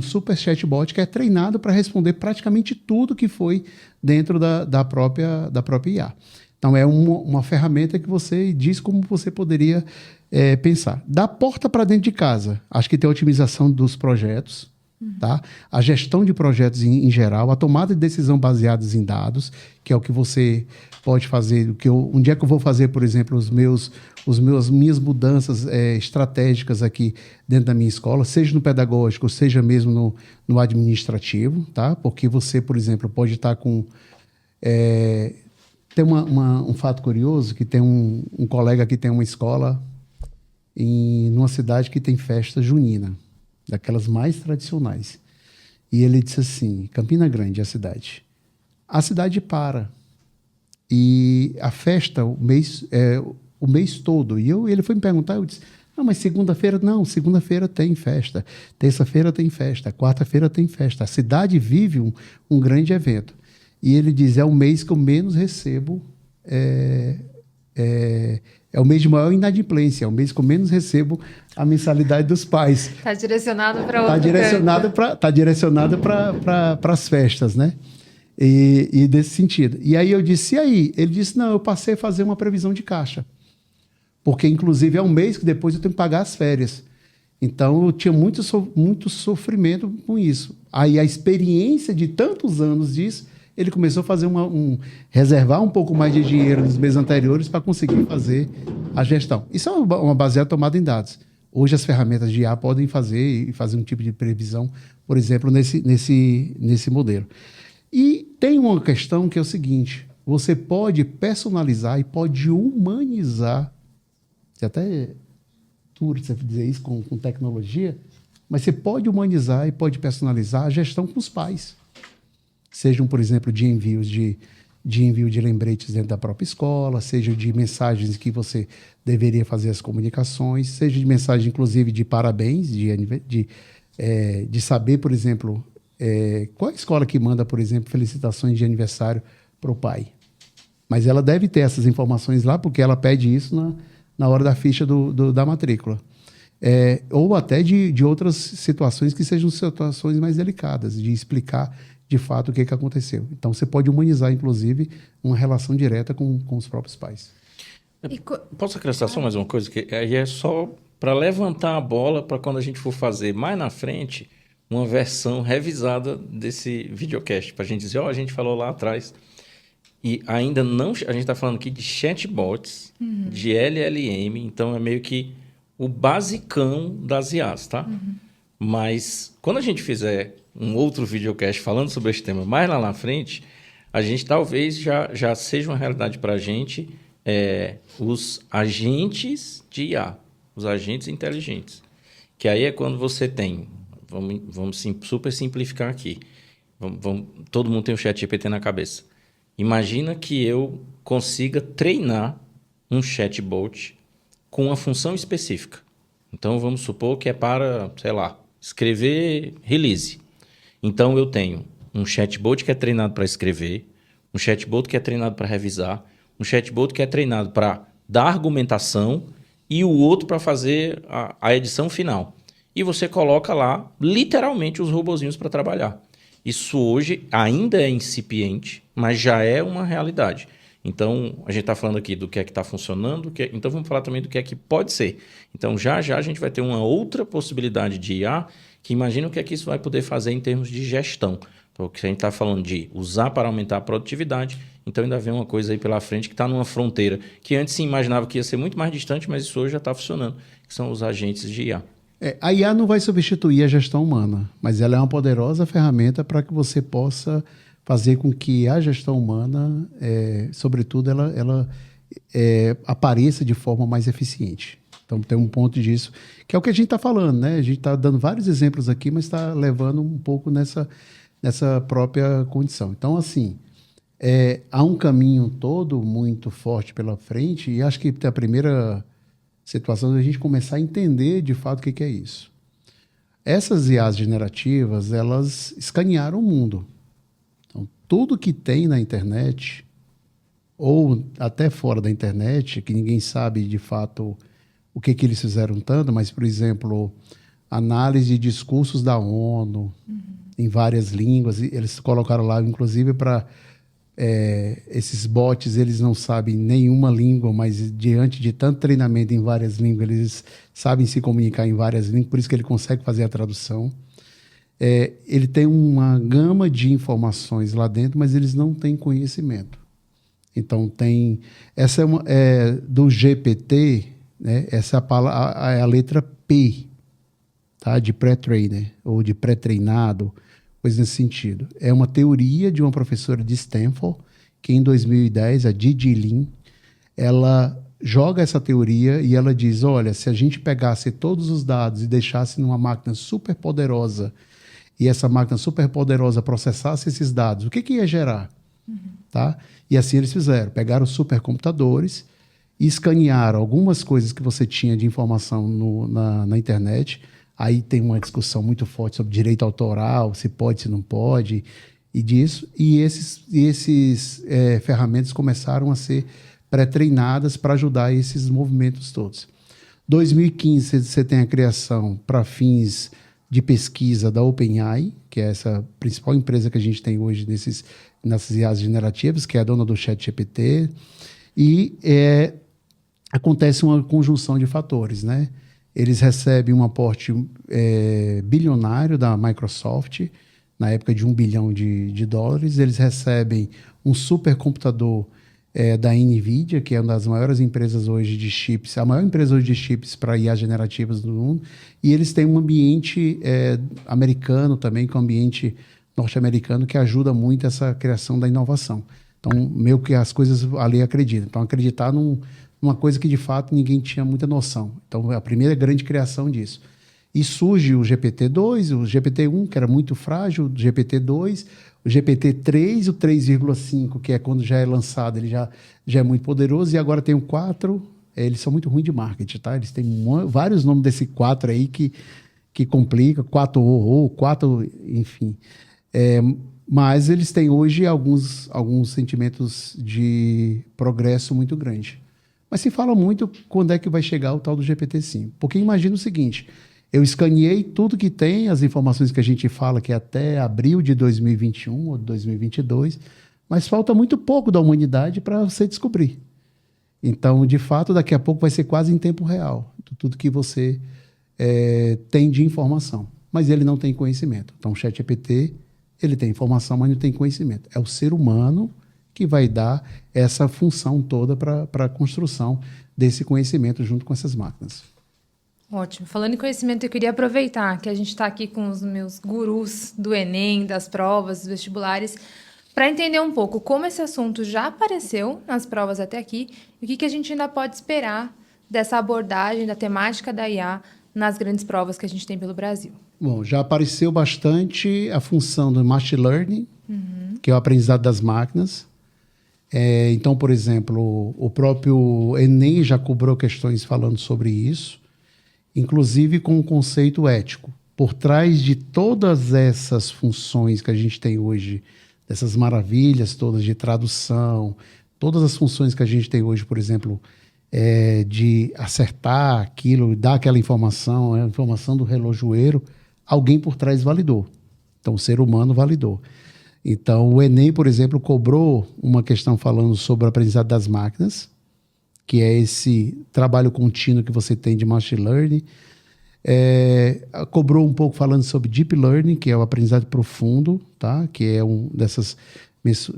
super chatbot que é treinado para responder praticamente tudo que foi dentro da própria IA. Então, é uma ferramenta que você diz como você poderia pensar. Da porta para dentro de casa, acho que tem a otimização dos projetos, tá? A gestão de projetos em geral, a tomada de decisão baseadas em dados, que é o que você pode fazer. Um dia que eu vou fazer, por exemplo, as minhas mudanças estratégicas aqui dentro da minha escola, seja no pedagógico, seja mesmo no administrativo, tá? Porque você, por exemplo, pode estar com... Tem um fato curioso, que tem um colega que tem uma escola numa cidade que tem festa junina, daquelas mais tradicionais. E ele disse assim, Campina Grande, a cidade para. E a festa, o mês todo. E ele foi me perguntar, eu disse, não, mas segunda-feira não, segunda-feira tem festa, terça-feira tem festa, quarta-feira tem festa. A cidade vive um grande evento. E ele diz, é o mês que eu menos recebo, é o mês de maior inadimplência, é o mês que eu menos recebo a mensalidade dos pais. Está direcionado para outro Está direcionado para as festas, né? E desse sentido. E aí eu disse, e aí? Ele disse, não, eu passei a fazer uma previsão de caixa. Porque, inclusive, é um mês que depois eu tenho que pagar as férias. Então, eu tinha muito sofrimento com isso. Aí, a experiência de tantos anos disso, ele começou a fazer reservar um pouco mais de dinheiro nos meses anteriores para conseguir fazer a gestão. Isso é uma baseada tomada em dados. Hoje as ferramentas de IA podem fazer um tipo de previsão, por exemplo, nesse modelo. E tem uma questão que é o seguinte, você pode personalizar e pode humanizar, é até duro você dizer isso com tecnologia, mas você pode humanizar e pode personalizar a gestão com os pais. Sejam, por exemplo, de envio de lembretes dentro da própria escola, seja de mensagens que você deveria fazer as comunicações, seja de mensagem, inclusive, de parabéns, de saber, por exemplo, qual é a escola que manda, por exemplo, felicitações de aniversário para o pai. Mas ela deve ter essas informações lá, porque ela pede isso na hora da ficha da matrícula. Ou até de outras situações que sejam situações mais delicadas, de explicar de fato o que aconteceu. Então, você pode humanizar, inclusive, uma relação direta com os próprios pais. Posso acrescentar só mais uma coisa? Que aí é só para levantar a bola para quando a gente for fazer mais na frente uma versão revisada desse videocast, para a gente dizer, a gente falou lá atrás. E ainda não... A gente está falando aqui de chatbots, de LLM, então é meio que o basicão das IAs, tá? Mas quando a gente fizer um outro videocast falando sobre esse tema mais lá na frente, a gente talvez já seja uma realidade para a gente os agentes de IA, os agentes inteligentes. Que aí é quando você tem... Vamos super simplificar aqui. Todo mundo tem o ChatGPT na cabeça. Imagina que eu consiga treinar um chatbot com uma função específica. Então, vamos supor que é para, sei lá, escrever release. Então, eu tenho um chatbot que é treinado para escrever, um chatbot que é treinado para revisar, um chatbot que é treinado para dar argumentação e o outro para fazer a edição final. E você coloca lá, literalmente, os robozinhos para trabalhar. Isso hoje ainda é incipiente, mas já é uma realidade. Então, a gente está falando aqui do que é que está funcionando, então vamos falar também do que é que pode ser. Então, já a gente vai ter uma outra possibilidade de IA, que imagina o que é que isso vai poder fazer em termos de gestão. Porque a gente está falando de usar para aumentar a produtividade, então ainda vem uma coisa aí pela frente que está numa fronteira, que antes se imaginava que ia ser muito mais distante, mas isso hoje já está funcionando, que são os agentes de IA. A IA não vai substituir a gestão humana, mas ela é uma poderosa ferramenta para que você possa fazer com que a gestão humana, sobretudo, ela apareça de forma mais eficiente. Então, tem um ponto disso, que é o que a gente está falando, né? A gente está dando vários exemplos aqui, mas está levando um pouco nessa própria condição. Então, assim, há um caminho todo muito forte pela frente, e acho que a primeira situação é a gente começar a entender, de fato, o que é isso. Essas IAs generativas, elas escanearam o mundo. Então, tudo que tem na internet, ou até fora da internet, que ninguém sabe, de fato, o que eles fizeram tanto, mas, por exemplo, análise de discursos da ONU, em várias línguas, eles colocaram lá, inclusive, para esses bots, eles não sabem nenhuma língua, mas diante de tanto treinamento em várias línguas, eles sabem se comunicar em várias línguas, por isso que ele consegue fazer a tradução. Ele tem uma gama de informações lá dentro, mas eles não têm conhecimento. Então, essa do GPT, né? Essa é a letra P, tá? De pré-trainer, ou de pré-treinado, coisa nesse sentido. É uma teoria de uma professora de Stanford, que em 2010, a Gigi Lin, ela joga essa teoria e ela diz, olha, se a gente pegasse todos os dados e deixasse numa máquina super poderosa, e essa máquina super poderosa processasse esses dados, o que ia gerar? Tá? E assim eles fizeram. Pegaram supercomputadores e escanearam algumas coisas que você tinha de informação na internet. Aí tem uma discussão muito forte sobre direito autoral, se pode, se não pode, e disso. E esses ferramentas começaram a ser pré-treinadas para ajudar esses movimentos todos. 2015, você tem a criação para fins de pesquisa da OpenAI, que é essa principal empresa que a gente tem hoje nessas IAs generativas, que é a dona do ChatGPT, e acontece uma conjunção de fatores, né? Eles recebem um aporte bilionário da Microsoft, na época de $1 bilhão. Eles recebem um supercomputador da NVIDIA, que é uma das maiores empresas hoje de chips, a maior empresa hoje de chips para IA generativas do mundo, e eles têm um ambiente americano também, que é um ambiente norte-americano, que ajuda muito essa criação da inovação. Então, meio que as coisas ali acreditam. Então, acreditar numa coisa que, de fato, ninguém tinha muita noção. Então, é a primeira grande criação disso. E surge o GPT-2, o GPT-1, que era muito frágil, o GPT-2, o GPT-3, o 3,5, que é quando já é lançado, ele já é muito poderoso, e agora tem o 4, eles são muito ruins de marketing, tá? Eles têm vários nomes desse 4 aí que complica, 4, 4, enfim. Mas eles têm hoje alguns sentimentos de progresso muito grande. Mas se fala muito quando é que vai chegar o tal do GPT-5. Porque imagina o seguinte, eu escaneei tudo que tem, as informações que a gente fala que é até abril de 2021 ou 2022, mas falta muito pouco da humanidade para você descobrir. Então, de fato, daqui a pouco vai ser quase em tempo real, tudo que você tem de informação. Mas ele não tem conhecimento. Então, o ChatGPT, ele tem informação, mas não tem conhecimento. É o ser humano que vai dar essa função toda para a construção desse conhecimento junto com essas máquinas. Ótimo. Falando em conhecimento, eu queria aproveitar que a gente está aqui com os meus gurus do Enem, das provas, dos vestibulares, para entender um pouco como esse assunto já apareceu nas provas até aqui e o que a gente ainda pode esperar dessa abordagem da temática da IA nas grandes provas que a gente tem pelo Brasil. Bom, já apareceu bastante a função do machine learning, que é o aprendizado das máquinas. Então, por exemplo, o próprio Enem já cobrou questões falando sobre isso, inclusive com um conceito ético. Por trás de todas essas funções que a gente tem hoje, dessas maravilhas todas de tradução, todas as funções que a gente tem hoje, por exemplo, de acertar aquilo, dar aquela informação, a informação do relojoeiro, alguém por trás validou. Então, o ser humano validou. Então, o Enem, por exemplo, cobrou uma questão falando sobre o aprendizado das máquinas, que é esse trabalho contínuo que você tem de machine learning. Cobrou um pouco falando sobre deep learning, que é o aprendizado profundo, tá? Que é dessas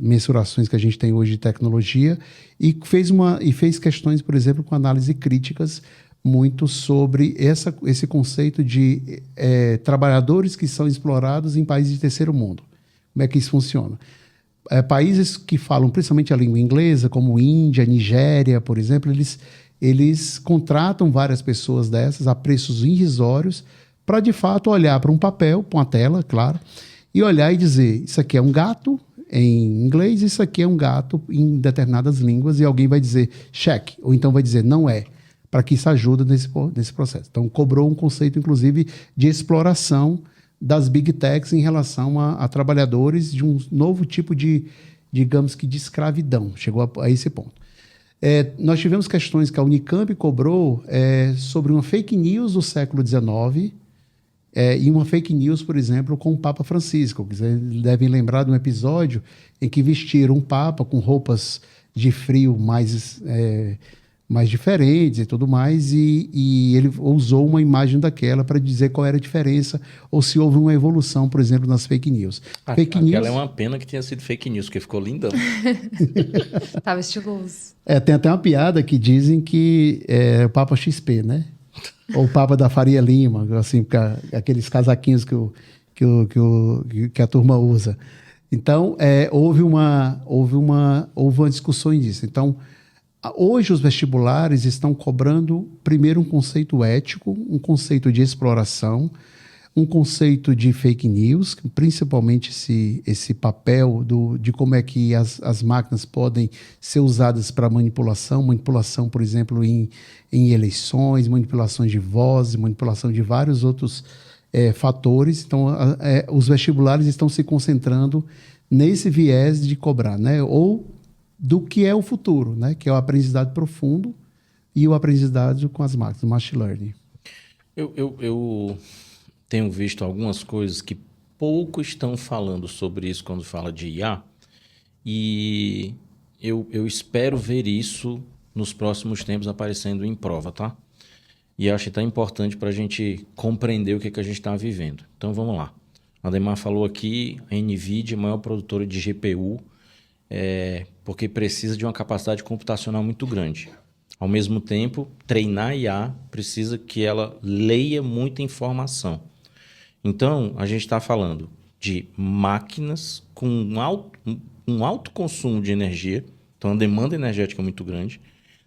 mensurações que a gente tem hoje de tecnologia, e fez questões, por exemplo, com análise críticas, muito sobre esse conceito de trabalhadores que são explorados em países de terceiro mundo. Como é que isso funciona? países que falam principalmente a língua inglesa, como Índia, Nigéria, por exemplo, eles contratam várias pessoas dessas a preços irrisórios para, de fato, olhar para um papel, para uma tela, claro, e olhar e dizer, isso aqui é um gato em inglês, isso aqui é um gato em determinadas línguas, e alguém vai dizer check, ou então vai dizer não é, para que isso ajude nesse processo. Então, cobrou um conceito, inclusive, de exploração das big techs em relação a trabalhadores de um novo tipo de, digamos que, de escravidão. Chegou a esse ponto. Nós tivemos questões que a Unicamp cobrou sobre uma fake news do século XIX e uma fake news, por exemplo, com o Papa Francisco. Vocês devem lembrar de um episódio em que vestiram um Papa com roupas de frio mais diferentes e tudo mais, e ele usou uma imagem daquela para dizer qual era a diferença, ou se houve uma evolução, por exemplo, nas fake news. Aquela é uma pena que tenha sido fake news, porque ficou lindão. Tava estiloso. Tem até uma piada que dizem que é o Papa XP, né? Ou o Papa da Faria Lima, assim, aqueles casaquinhos que a turma usa. Então, houve uma discussão disso. Então, hoje os vestibulares estão cobrando, primeiro, um conceito ético, um conceito de exploração, um conceito de fake news, principalmente esse papel de como é que as máquinas podem ser usadas para manipulação, por exemplo, em eleições, manipulações de vozes, manipulação de vários outros fatores. Então, os vestibulares estão se concentrando nesse viés de cobrar, né? Ou do que é o futuro, né? Que é o aprendizado profundo e o aprendizado com as máquinas, o machine learning. Eu tenho visto algumas coisas que pouco estão falando sobre isso quando fala de IA, e eu espero ver isso nos próximos tempos aparecendo em prova, tá? E acho que é importante para a gente compreender o que a gente está vivendo. Então vamos lá. A Ademar falou aqui, a NVIDIA, maior produtora de GPU, porque precisa de uma capacidade computacional muito grande. Ao mesmo tempo, treinar IA precisa que ela leia muita informação. Então, a gente está falando de máquinas com um alto consumo de energia, então uma demanda energética muito grande,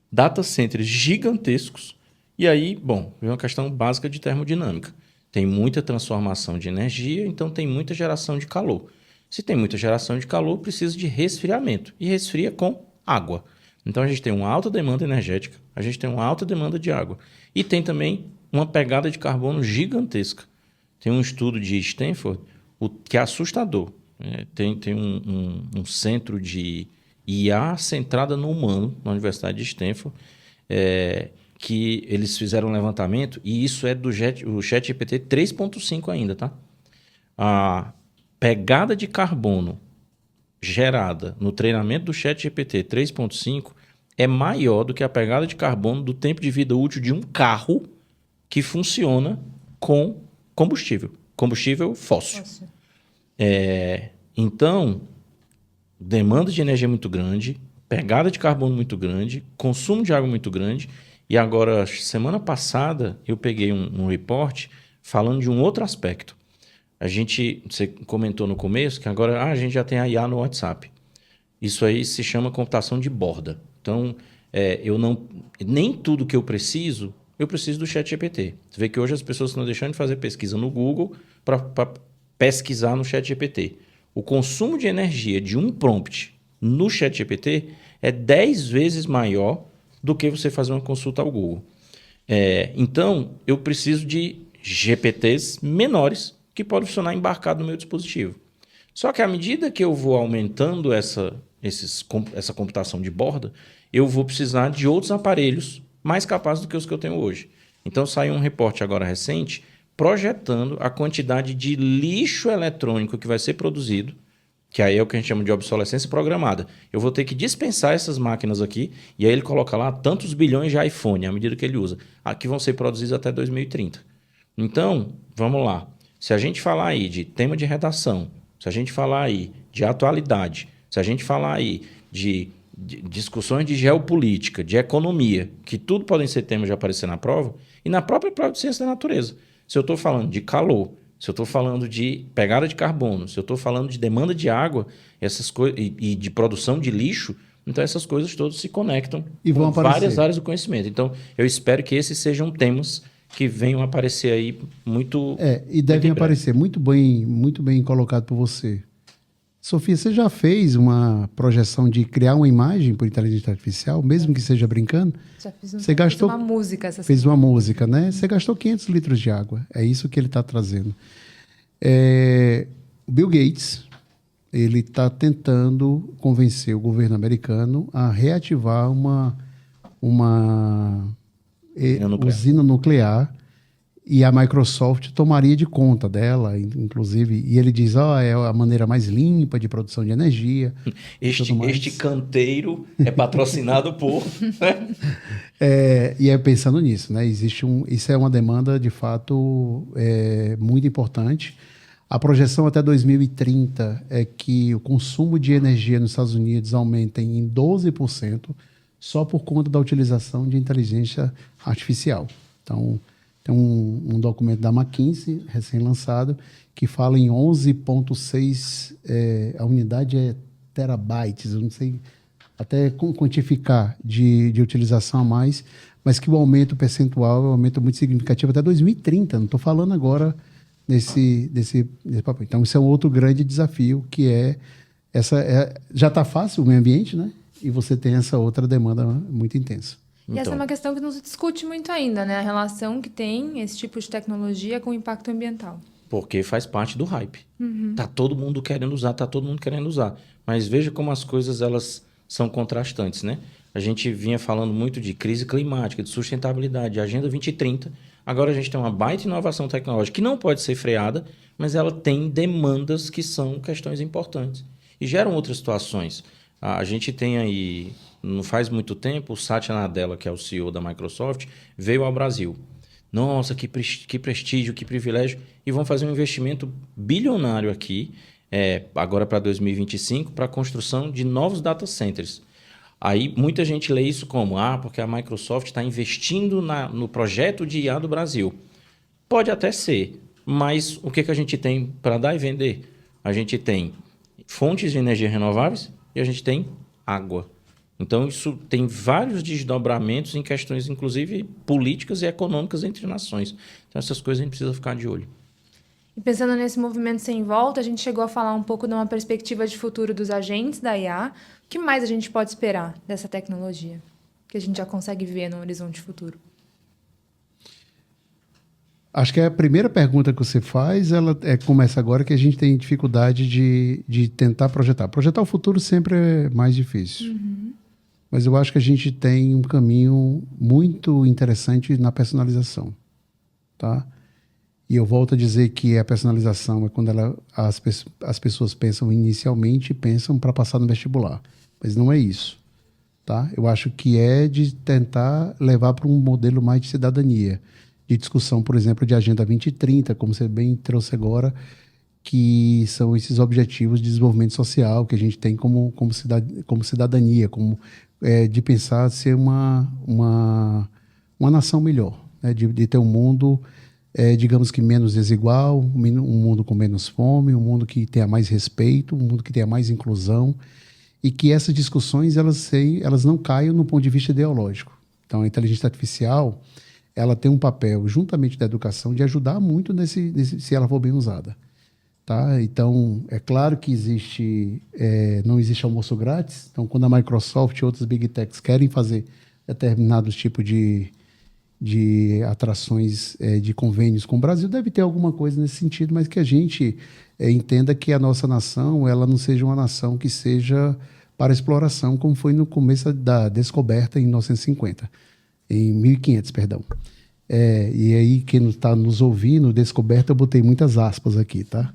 data centers gigantescos, e aí, vem uma questão básica de termodinâmica. Tem muita transformação de energia, então tem muita geração de calor. Se tem muita geração de calor, precisa de resfriamento. E resfria com água. Então, a gente tem uma alta demanda energética, a gente tem uma alta demanda de água. E tem também uma pegada de carbono gigantesca. Tem um estudo de Stanford que é assustador. Tem um centro de IA centrada no humano, na Universidade de Stanford, que eles fizeram um levantamento, e isso é do ChatGPT 3.5 ainda, tá? A pegada de carbono gerada no treinamento do ChatGPT 3.5 é maior do que a pegada de carbono do tempo de vida útil de um carro que funciona com combustível fóssil. Então, demanda de energia muito grande, pegada de carbono muito grande, consumo de água muito grande. E agora, semana passada, eu peguei um report falando de um outro aspecto. Você comentou no começo que agora a gente já tem a IA no WhatsApp. Isso aí se chama computação de borda. Então, nem tudo que eu preciso do ChatGPT. Você vê que hoje as pessoas estão deixando de fazer pesquisa no Google para pesquisar no ChatGPT. O consumo de energia de um prompt no ChatGPT é 10 vezes maior do que você fazer uma consulta ao Google. Então, eu preciso de GPTs menores que podem funcionar embarcado no meu dispositivo. Só que à medida que eu vou aumentando essa computação de borda, eu vou precisar de outros aparelhos mais capazes do que os que eu tenho hoje. Então, saiu um reporte agora recente projetando a quantidade de lixo eletrônico que vai ser produzido, que aí é o que a gente chama de obsolescência programada. Eu vou ter que dispensar essas máquinas aqui, e aí ele coloca lá tantos bilhões de iPhone, à medida que ele usa, que vão ser produzidos até 2030. Então, vamos lá. Se a gente falar aí de tema de redação, se a gente falar aí de atualidade, se a gente falar aí de discussões de geopolítica, de economia, que tudo podem ser temas de aparecer na prova, e na própria prova de ciência da natureza. Se eu estou falando de calor, se eu estou falando de pegada de carbono, se eu estou falando de demanda de água, essas coisas e de produção de lixo, então essas coisas todas se conectam E vão com aparecer. várias áreas do conhecimento. Então, eu espero que esses sejam temas que venham aparecer aí muito. E devem aparecer muito bem colocado por você. Sofia, você já fez uma projeção de criar uma imagem por inteligência artificial, mesmo que seja brincando? Já fiz, Você gastou, fiz uma música essa fez semana. uma música, né? Você gastou 500 litros de água. É isso que ele está trazendo. O Bill Gates, ele está tentando convencer o governo americano a reativar uma usina nuclear, e a Microsoft tomaria de conta dela, inclusive. E ele diz, é a maneira mais limpa de produção de energia. Este canteiro é patrocinado por... E é pensando nisso, né? Isso é uma demanda, de fato, muito importante. A projeção até 2030 é que o consumo de energia nos Estados Unidos aumente em 12% só por conta da utilização de inteligência artificial. Então, tem um documento da McKinsey, recém-lançado, que fala em 11,6, a unidade é terabytes, eu não sei até quantificar de utilização a mais, mas que o aumento percentual é um aumento muito significativo até 2030, não estou falando agora nesse papel. Então, isso é um outro grande desafio, que já está fácil o meio ambiente, né? E você tem essa outra demanda muito intensa. E essa é uma questão que não se discute muito ainda, né? A relação que tem esse tipo de tecnologia com o impacto ambiental. Porque faz parte do hype. Tá todo mundo querendo usar. Mas veja como as coisas elas são contrastantes, né? A gente vinha falando muito de crise climática, de sustentabilidade, de Agenda 2030. Agora a gente tem uma baita inovação tecnológica que não pode ser freada, mas ela tem demandas que são questões importantes. E geram outras situações. A gente tem aí, não faz muito tempo, o Satya Nadella, que é o CEO da Microsoft, veio ao Brasil. Nossa, que prestígio, que privilégio. E vão fazer um investimento bilionário aqui, agora para 2025, para a construção de novos data centers. Aí muita gente lê isso como, porque a Microsoft está investindo no projeto de IA do Brasil. Pode até ser, mas o que a gente tem para dar e vender? A gente tem fontes de energia renováveis e a gente tem água. Então, isso tem vários desdobramentos em questões, inclusive, políticas e econômicas entre nações. Então, essas coisas a gente precisa ficar de olho. E pensando nesse movimento sem volta, a gente chegou a falar um pouco de uma perspectiva de futuro dos agentes da IA. O que mais a gente pode esperar dessa tecnologia? Que a gente já consegue ver no horizonte futuro? Acho que a primeira pergunta que você faz, começa agora, que a gente tem dificuldade de tentar projetar. Projetar o futuro sempre é mais difícil. Mas eu acho que a gente tem um caminho muito interessante na personalização. Tá? E eu volto a dizer que a personalização é quando as pessoas pensam inicialmente, pensam para passar no vestibular. Mas não é isso. Tá? Eu acho que é de tentar levar para um modelo mais de cidadania, de discussão, por exemplo, de Agenda 2030, como você bem trouxe agora, que são esses objetivos de desenvolvimento social que a gente tem como cidadania, de pensar ser uma nação melhor, né? de ter um mundo, digamos que menos desigual, um mundo com menos fome, um mundo que tenha mais respeito, um mundo que tenha mais inclusão, e que essas discussões elas não caiam no ponto de vista ideológico. Então, a inteligência artificial ela tem um papel, juntamente da educação, de ajudar muito se ela for bem usada. Tá? Então, é claro que não existe almoço grátis. Então, quando a Microsoft e outras Big Techs querem fazer determinados tipos de atrações, de convênios com o Brasil, deve ter alguma coisa nesse sentido, mas que a gente entenda que a nossa nação ela não seja uma nação que seja para exploração, como foi no começo da descoberta em 1950. Em 1500, perdão. E aí, quem está nos ouvindo, descoberta, eu botei muitas aspas aqui, tá?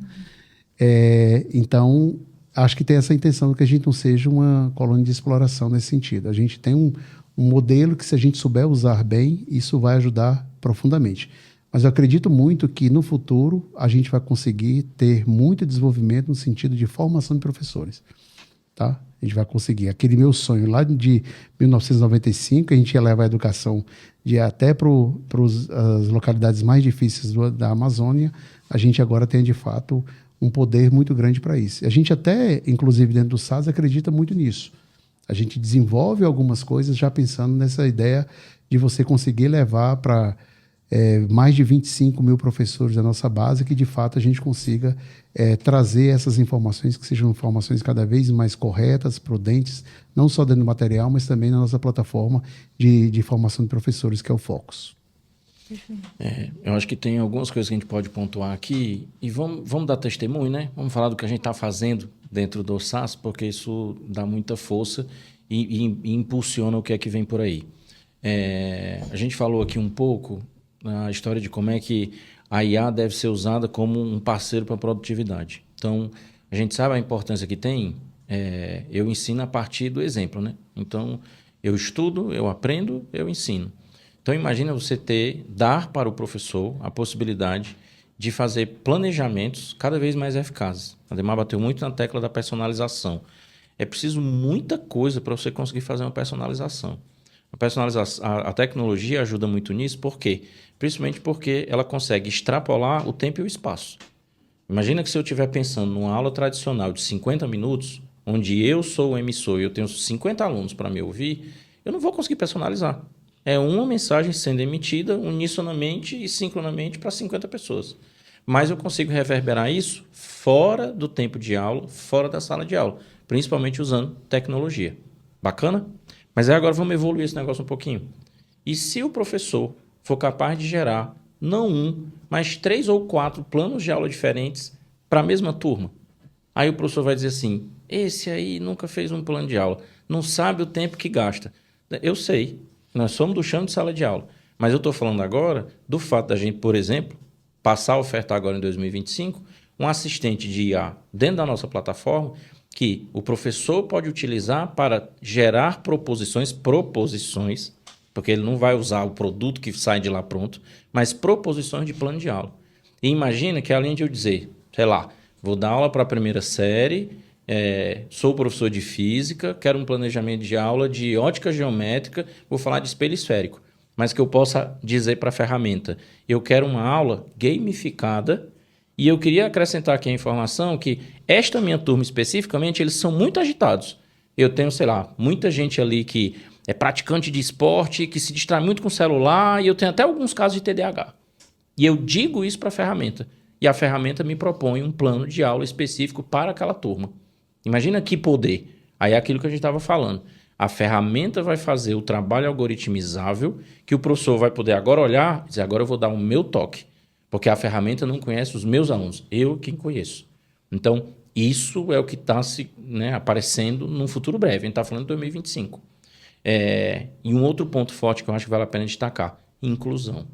Então, acho que tem essa intenção de que a gente não seja uma colônia de exploração nesse sentido. A gente tem um modelo que, se a gente souber usar bem, isso vai ajudar profundamente. Mas eu acredito muito que, no futuro, a gente vai conseguir ter muito desenvolvimento no sentido de formação de professores. Tá? A gente vai conseguir. Aquele meu sonho lá de 1995, a gente ia levar a educação até para as localidades mais difíceis da Amazônia. A gente agora tem, de fato, um poder muito grande para isso. A gente até, inclusive dentro do SAS, acredita muito nisso. A gente desenvolve algumas coisas já pensando nessa ideia de você conseguir levar para mais de 25 mil professores da nossa base, que de fato a gente consiga trazer essas informações, que sejam informações cada vez mais corretas, prudentes, não só dentro do material, mas também na nossa plataforma de formação de professores, que é o Focus. Eu acho que tem algumas coisas que a gente pode pontuar aqui e vamos dar testemunho, né? Vamos falar do que a gente está fazendo dentro do SAS, porque isso dá muita força e impulsiona o que é que vem por aí. A gente falou aqui um pouco a história de como é que a IA deve ser usada como um parceiro para a produtividade. Então, a gente sabe a importância que tem. Eu ensino a partir do exemplo, né? Então, eu estudo, eu aprendo, eu ensino. Então, imagina você dar para o professor a possibilidade de fazer planejamentos cada vez mais eficazes. A Ademar bateu muito na tecla da personalização. É preciso muita coisa para você conseguir fazer uma personalização. A tecnologia ajuda muito nisso, por quê? Principalmente porque ela consegue extrapolar o tempo e o espaço. Imagina que se eu estiver pensando numa aula tradicional de 50 minutos, onde eu sou o emissor e eu tenho 50 alunos para me ouvir, eu não vou conseguir personalizar. É uma mensagem sendo emitida unissonamente e sincronamente para 50 pessoas. Mas eu consigo reverberar isso fora do tempo de aula, fora da sala de aula, principalmente usando tecnologia. Bacana? Mas aí agora vamos evoluir esse negócio um pouquinho. E se o professor for capaz de gerar, não um, mas 3 ou 4 planos de aula diferentes para a mesma turma? Aí o professor vai dizer assim, esse aí nunca fez um plano de aula, não sabe o tempo que gasta. Eu sei, nós somos do chão de sala de aula, mas eu estou falando agora do fato da gente, por exemplo, passar a ofertar agora em 2025 um assistente de IA dentro da nossa plataforma que o professor pode utilizar para gerar proposições, porque ele não vai usar o produto que sai de lá pronto, mas proposições de plano de aula. E imagina que além de eu dizer, sei lá, vou dar aula para a primeira série, sou professor de física, quero um planejamento de aula de ótica geométrica, vou falar de espelho esférico, mas que eu possa dizer para a ferramenta, eu quero uma aula gamificada. E eu queria acrescentar aqui a informação que esta minha turma especificamente, eles são muito agitados. Eu tenho, sei lá, muita gente ali que é praticante de esporte, que se distrai muito com o celular, e eu tenho até alguns casos de TDAH. E eu digo isso para a ferramenta. E a ferramenta me propõe um plano de aula específico para aquela turma. Imagina que poder. Aí é aquilo que a gente estava falando. A ferramenta vai fazer o trabalho algoritmizável, que o professor vai poder agora olhar e dizer, agora eu vou dar o meu toque. Porque a ferramenta não conhece os meus alunos, eu quem conheço. Então, isso é o que está aparecendo num futuro breve. A gente está falando de 2025. E um outro ponto forte que eu acho que vale a pena destacar, inclusão.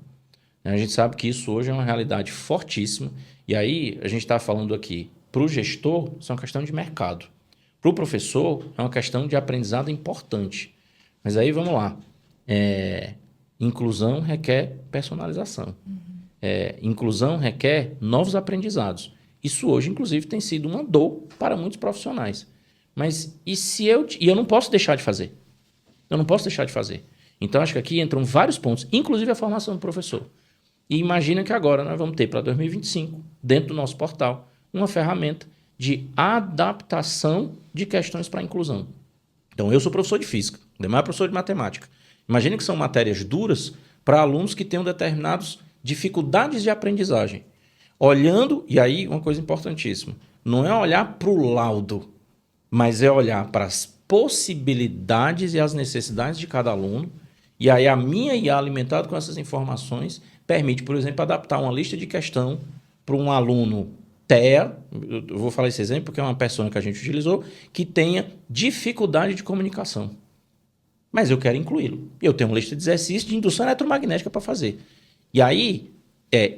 A gente sabe que isso hoje é uma realidade fortíssima. E aí, a gente está falando aqui, para o gestor, isso é uma questão de mercado. Para o professor, é uma questão de aprendizado importante. Mas aí, vamos lá. Inclusão requer personalização. Inclusão requer novos aprendizados. Isso hoje, inclusive, tem sido uma dor para muitos profissionais. Mas e eu não posso deixar de fazer? Eu não posso deixar de fazer. Então, acho que aqui entram vários pontos, inclusive a formação do professor. E imagina que agora nós vamos ter para 2025, dentro do nosso portal, uma ferramenta de adaptação de questões para a inclusão. Então, eu sou professor de física, Ademar é professor de matemática. Imagina que são matérias duras para alunos que tenham determinados dificuldades de aprendizagem. Olhando, e aí uma coisa importantíssima, não é olhar para o laudo, mas é olhar para as possibilidades e as necessidades de cada aluno, e aí a minha IA alimentada com essas informações permite, por exemplo, adaptar uma lista de questão para um aluno TEA, eu vou falar esse exemplo porque é uma pessoa que a gente utilizou, que tenha dificuldade de comunicação. Mas eu quero incluí-lo. Eu tenho uma lista de exercícios de indução eletromagnética para fazer. E aí,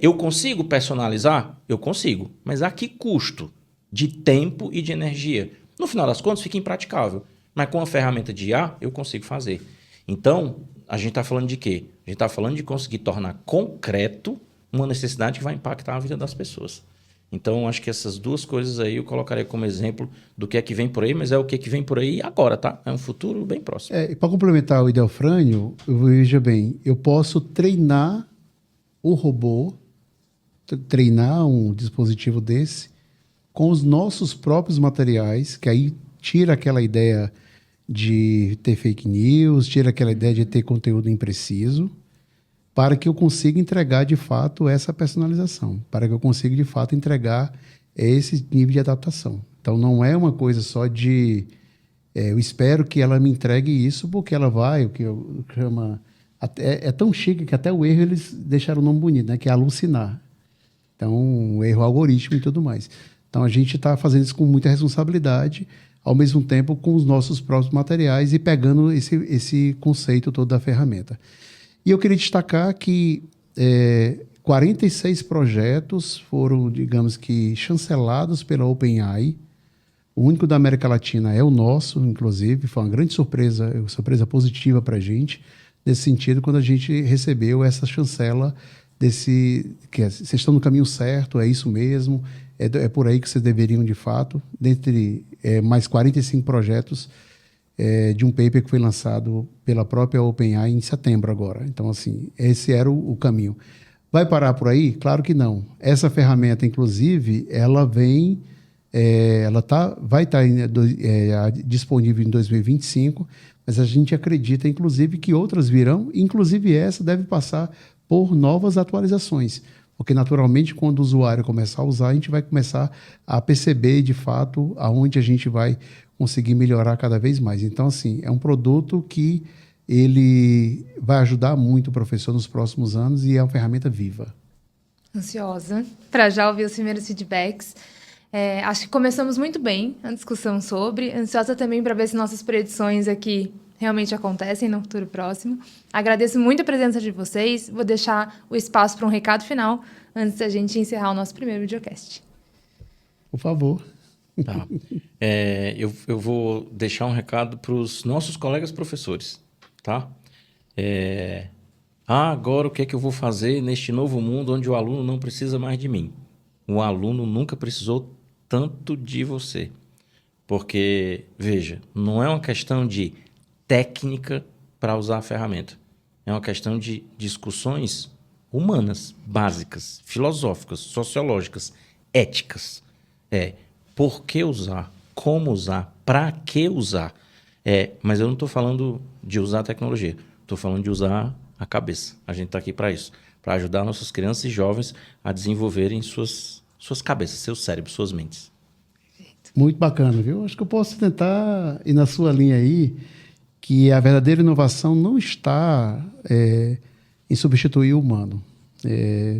eu consigo personalizar? Eu consigo. Mas a que custo? De tempo e de energia. No final das contas, fica impraticável. Mas com a ferramenta de IA, eu consigo fazer. Então, a gente está falando de quê? A gente está falando de conseguir tornar concreto uma necessidade que vai impactar a vida das pessoas. Então, acho que essas duas coisas aí eu colocaria como exemplo do que é que vem por aí, mas é o que é que vem por aí agora, tá? É um futuro bem próximo. Para complementar o Idelfrânio, veja bem, eu posso treinar o robô, treinar um dispositivo desse com os nossos próprios materiais, que aí tira aquela ideia de ter fake news, tira aquela ideia de ter conteúdo impreciso, para que eu consiga entregar de fato essa personalização, para que eu consiga de fato entregar esse nível de adaptação. Então não é uma coisa só de eu espero que ela me entregue isso, porque ela vai, o que eu chamo, é tão chique que até o erro eles deixaram o nome bonito, né, que é alucinar. Então, o erro algoritmo e tudo mais. Então, a gente está fazendo isso com muita responsabilidade, ao mesmo tempo com os nossos próprios materiais e pegando esse conceito todo da ferramenta. E eu queria destacar que 46 projetos foram, digamos que, chancelados pela OpenAI. O único da América Latina é o nosso, inclusive. Foi uma grande surpresa positiva para a gente, nesse sentido, quando a gente recebeu essa chancela que vocês estão no caminho certo, é isso mesmo, é por aí que vocês deveriam, de fato, dentre mais 45 projetos de um paper que foi lançado pela própria OpenAI em setembro agora. Então, assim, esse era o caminho. Vai parar por aí? Claro que não. Essa ferramenta, inclusive, ela vem... vai estar disponível em 2025, mas a gente acredita, inclusive, que outras virão, inclusive essa deve passar por novas atualizações, porque naturalmente quando o usuário começar a usar, a gente vai começar a perceber de fato aonde a gente vai conseguir melhorar cada vez mais. Então, assim, é um produto que ele vai ajudar muito o professor nos próximos anos e é uma ferramenta viva. Ansiosa para já ouvir os primeiros feedbacks. Acho que começamos muito bem a discussão sobre. Ansiosa também para ver se nossas predições aqui realmente acontecem no futuro próximo. Agradeço muito a presença de vocês. Vou deixar o espaço para um recado final antes da gente encerrar o nosso primeiro videocast. Por favor. Tá. Eu vou deixar um recado para os nossos colegas professores, tá? Agora o que é que eu vou fazer neste novo mundo onde o aluno não precisa mais de mim? O aluno nunca precisou tanto de você. Porque, veja, não é uma questão de técnica para usar a ferramenta. É uma questão de discussões humanas, básicas, filosóficas, sociológicas, éticas. Por que usar? Como usar? Para que usar? Mas eu não estou falando de usar a tecnologia. Estou falando de usar a cabeça. A gente está aqui para isso. Para ajudar nossas crianças e jovens a desenvolverem suas cabeças, seus cérebros, suas mentes. Muito bacana, viu? Acho que eu posso tentar ir na sua linha aí, que a verdadeira inovação não está em substituir o humano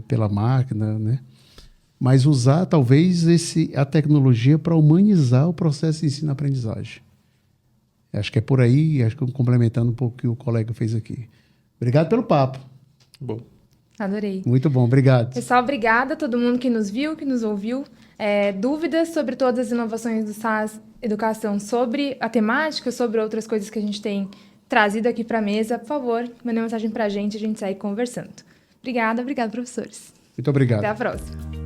pela máquina, né? Mas usar talvez a tecnologia para humanizar o processo de ensino-aprendizagem. Acho que é por aí, acho que complementando um pouco o que o colega fez aqui. Obrigado pelo papo. Bom. Adorei. Muito bom, obrigado. Pessoal, obrigada a todo mundo que nos viu, que nos ouviu. Dúvidas sobre todas as inovações do SAS Educação, sobre a temática, sobre outras coisas que a gente tem trazido aqui para a mesa, por favor, mande uma mensagem para a gente segue conversando. Obrigada, professores. Muito obrigado. Até a próxima.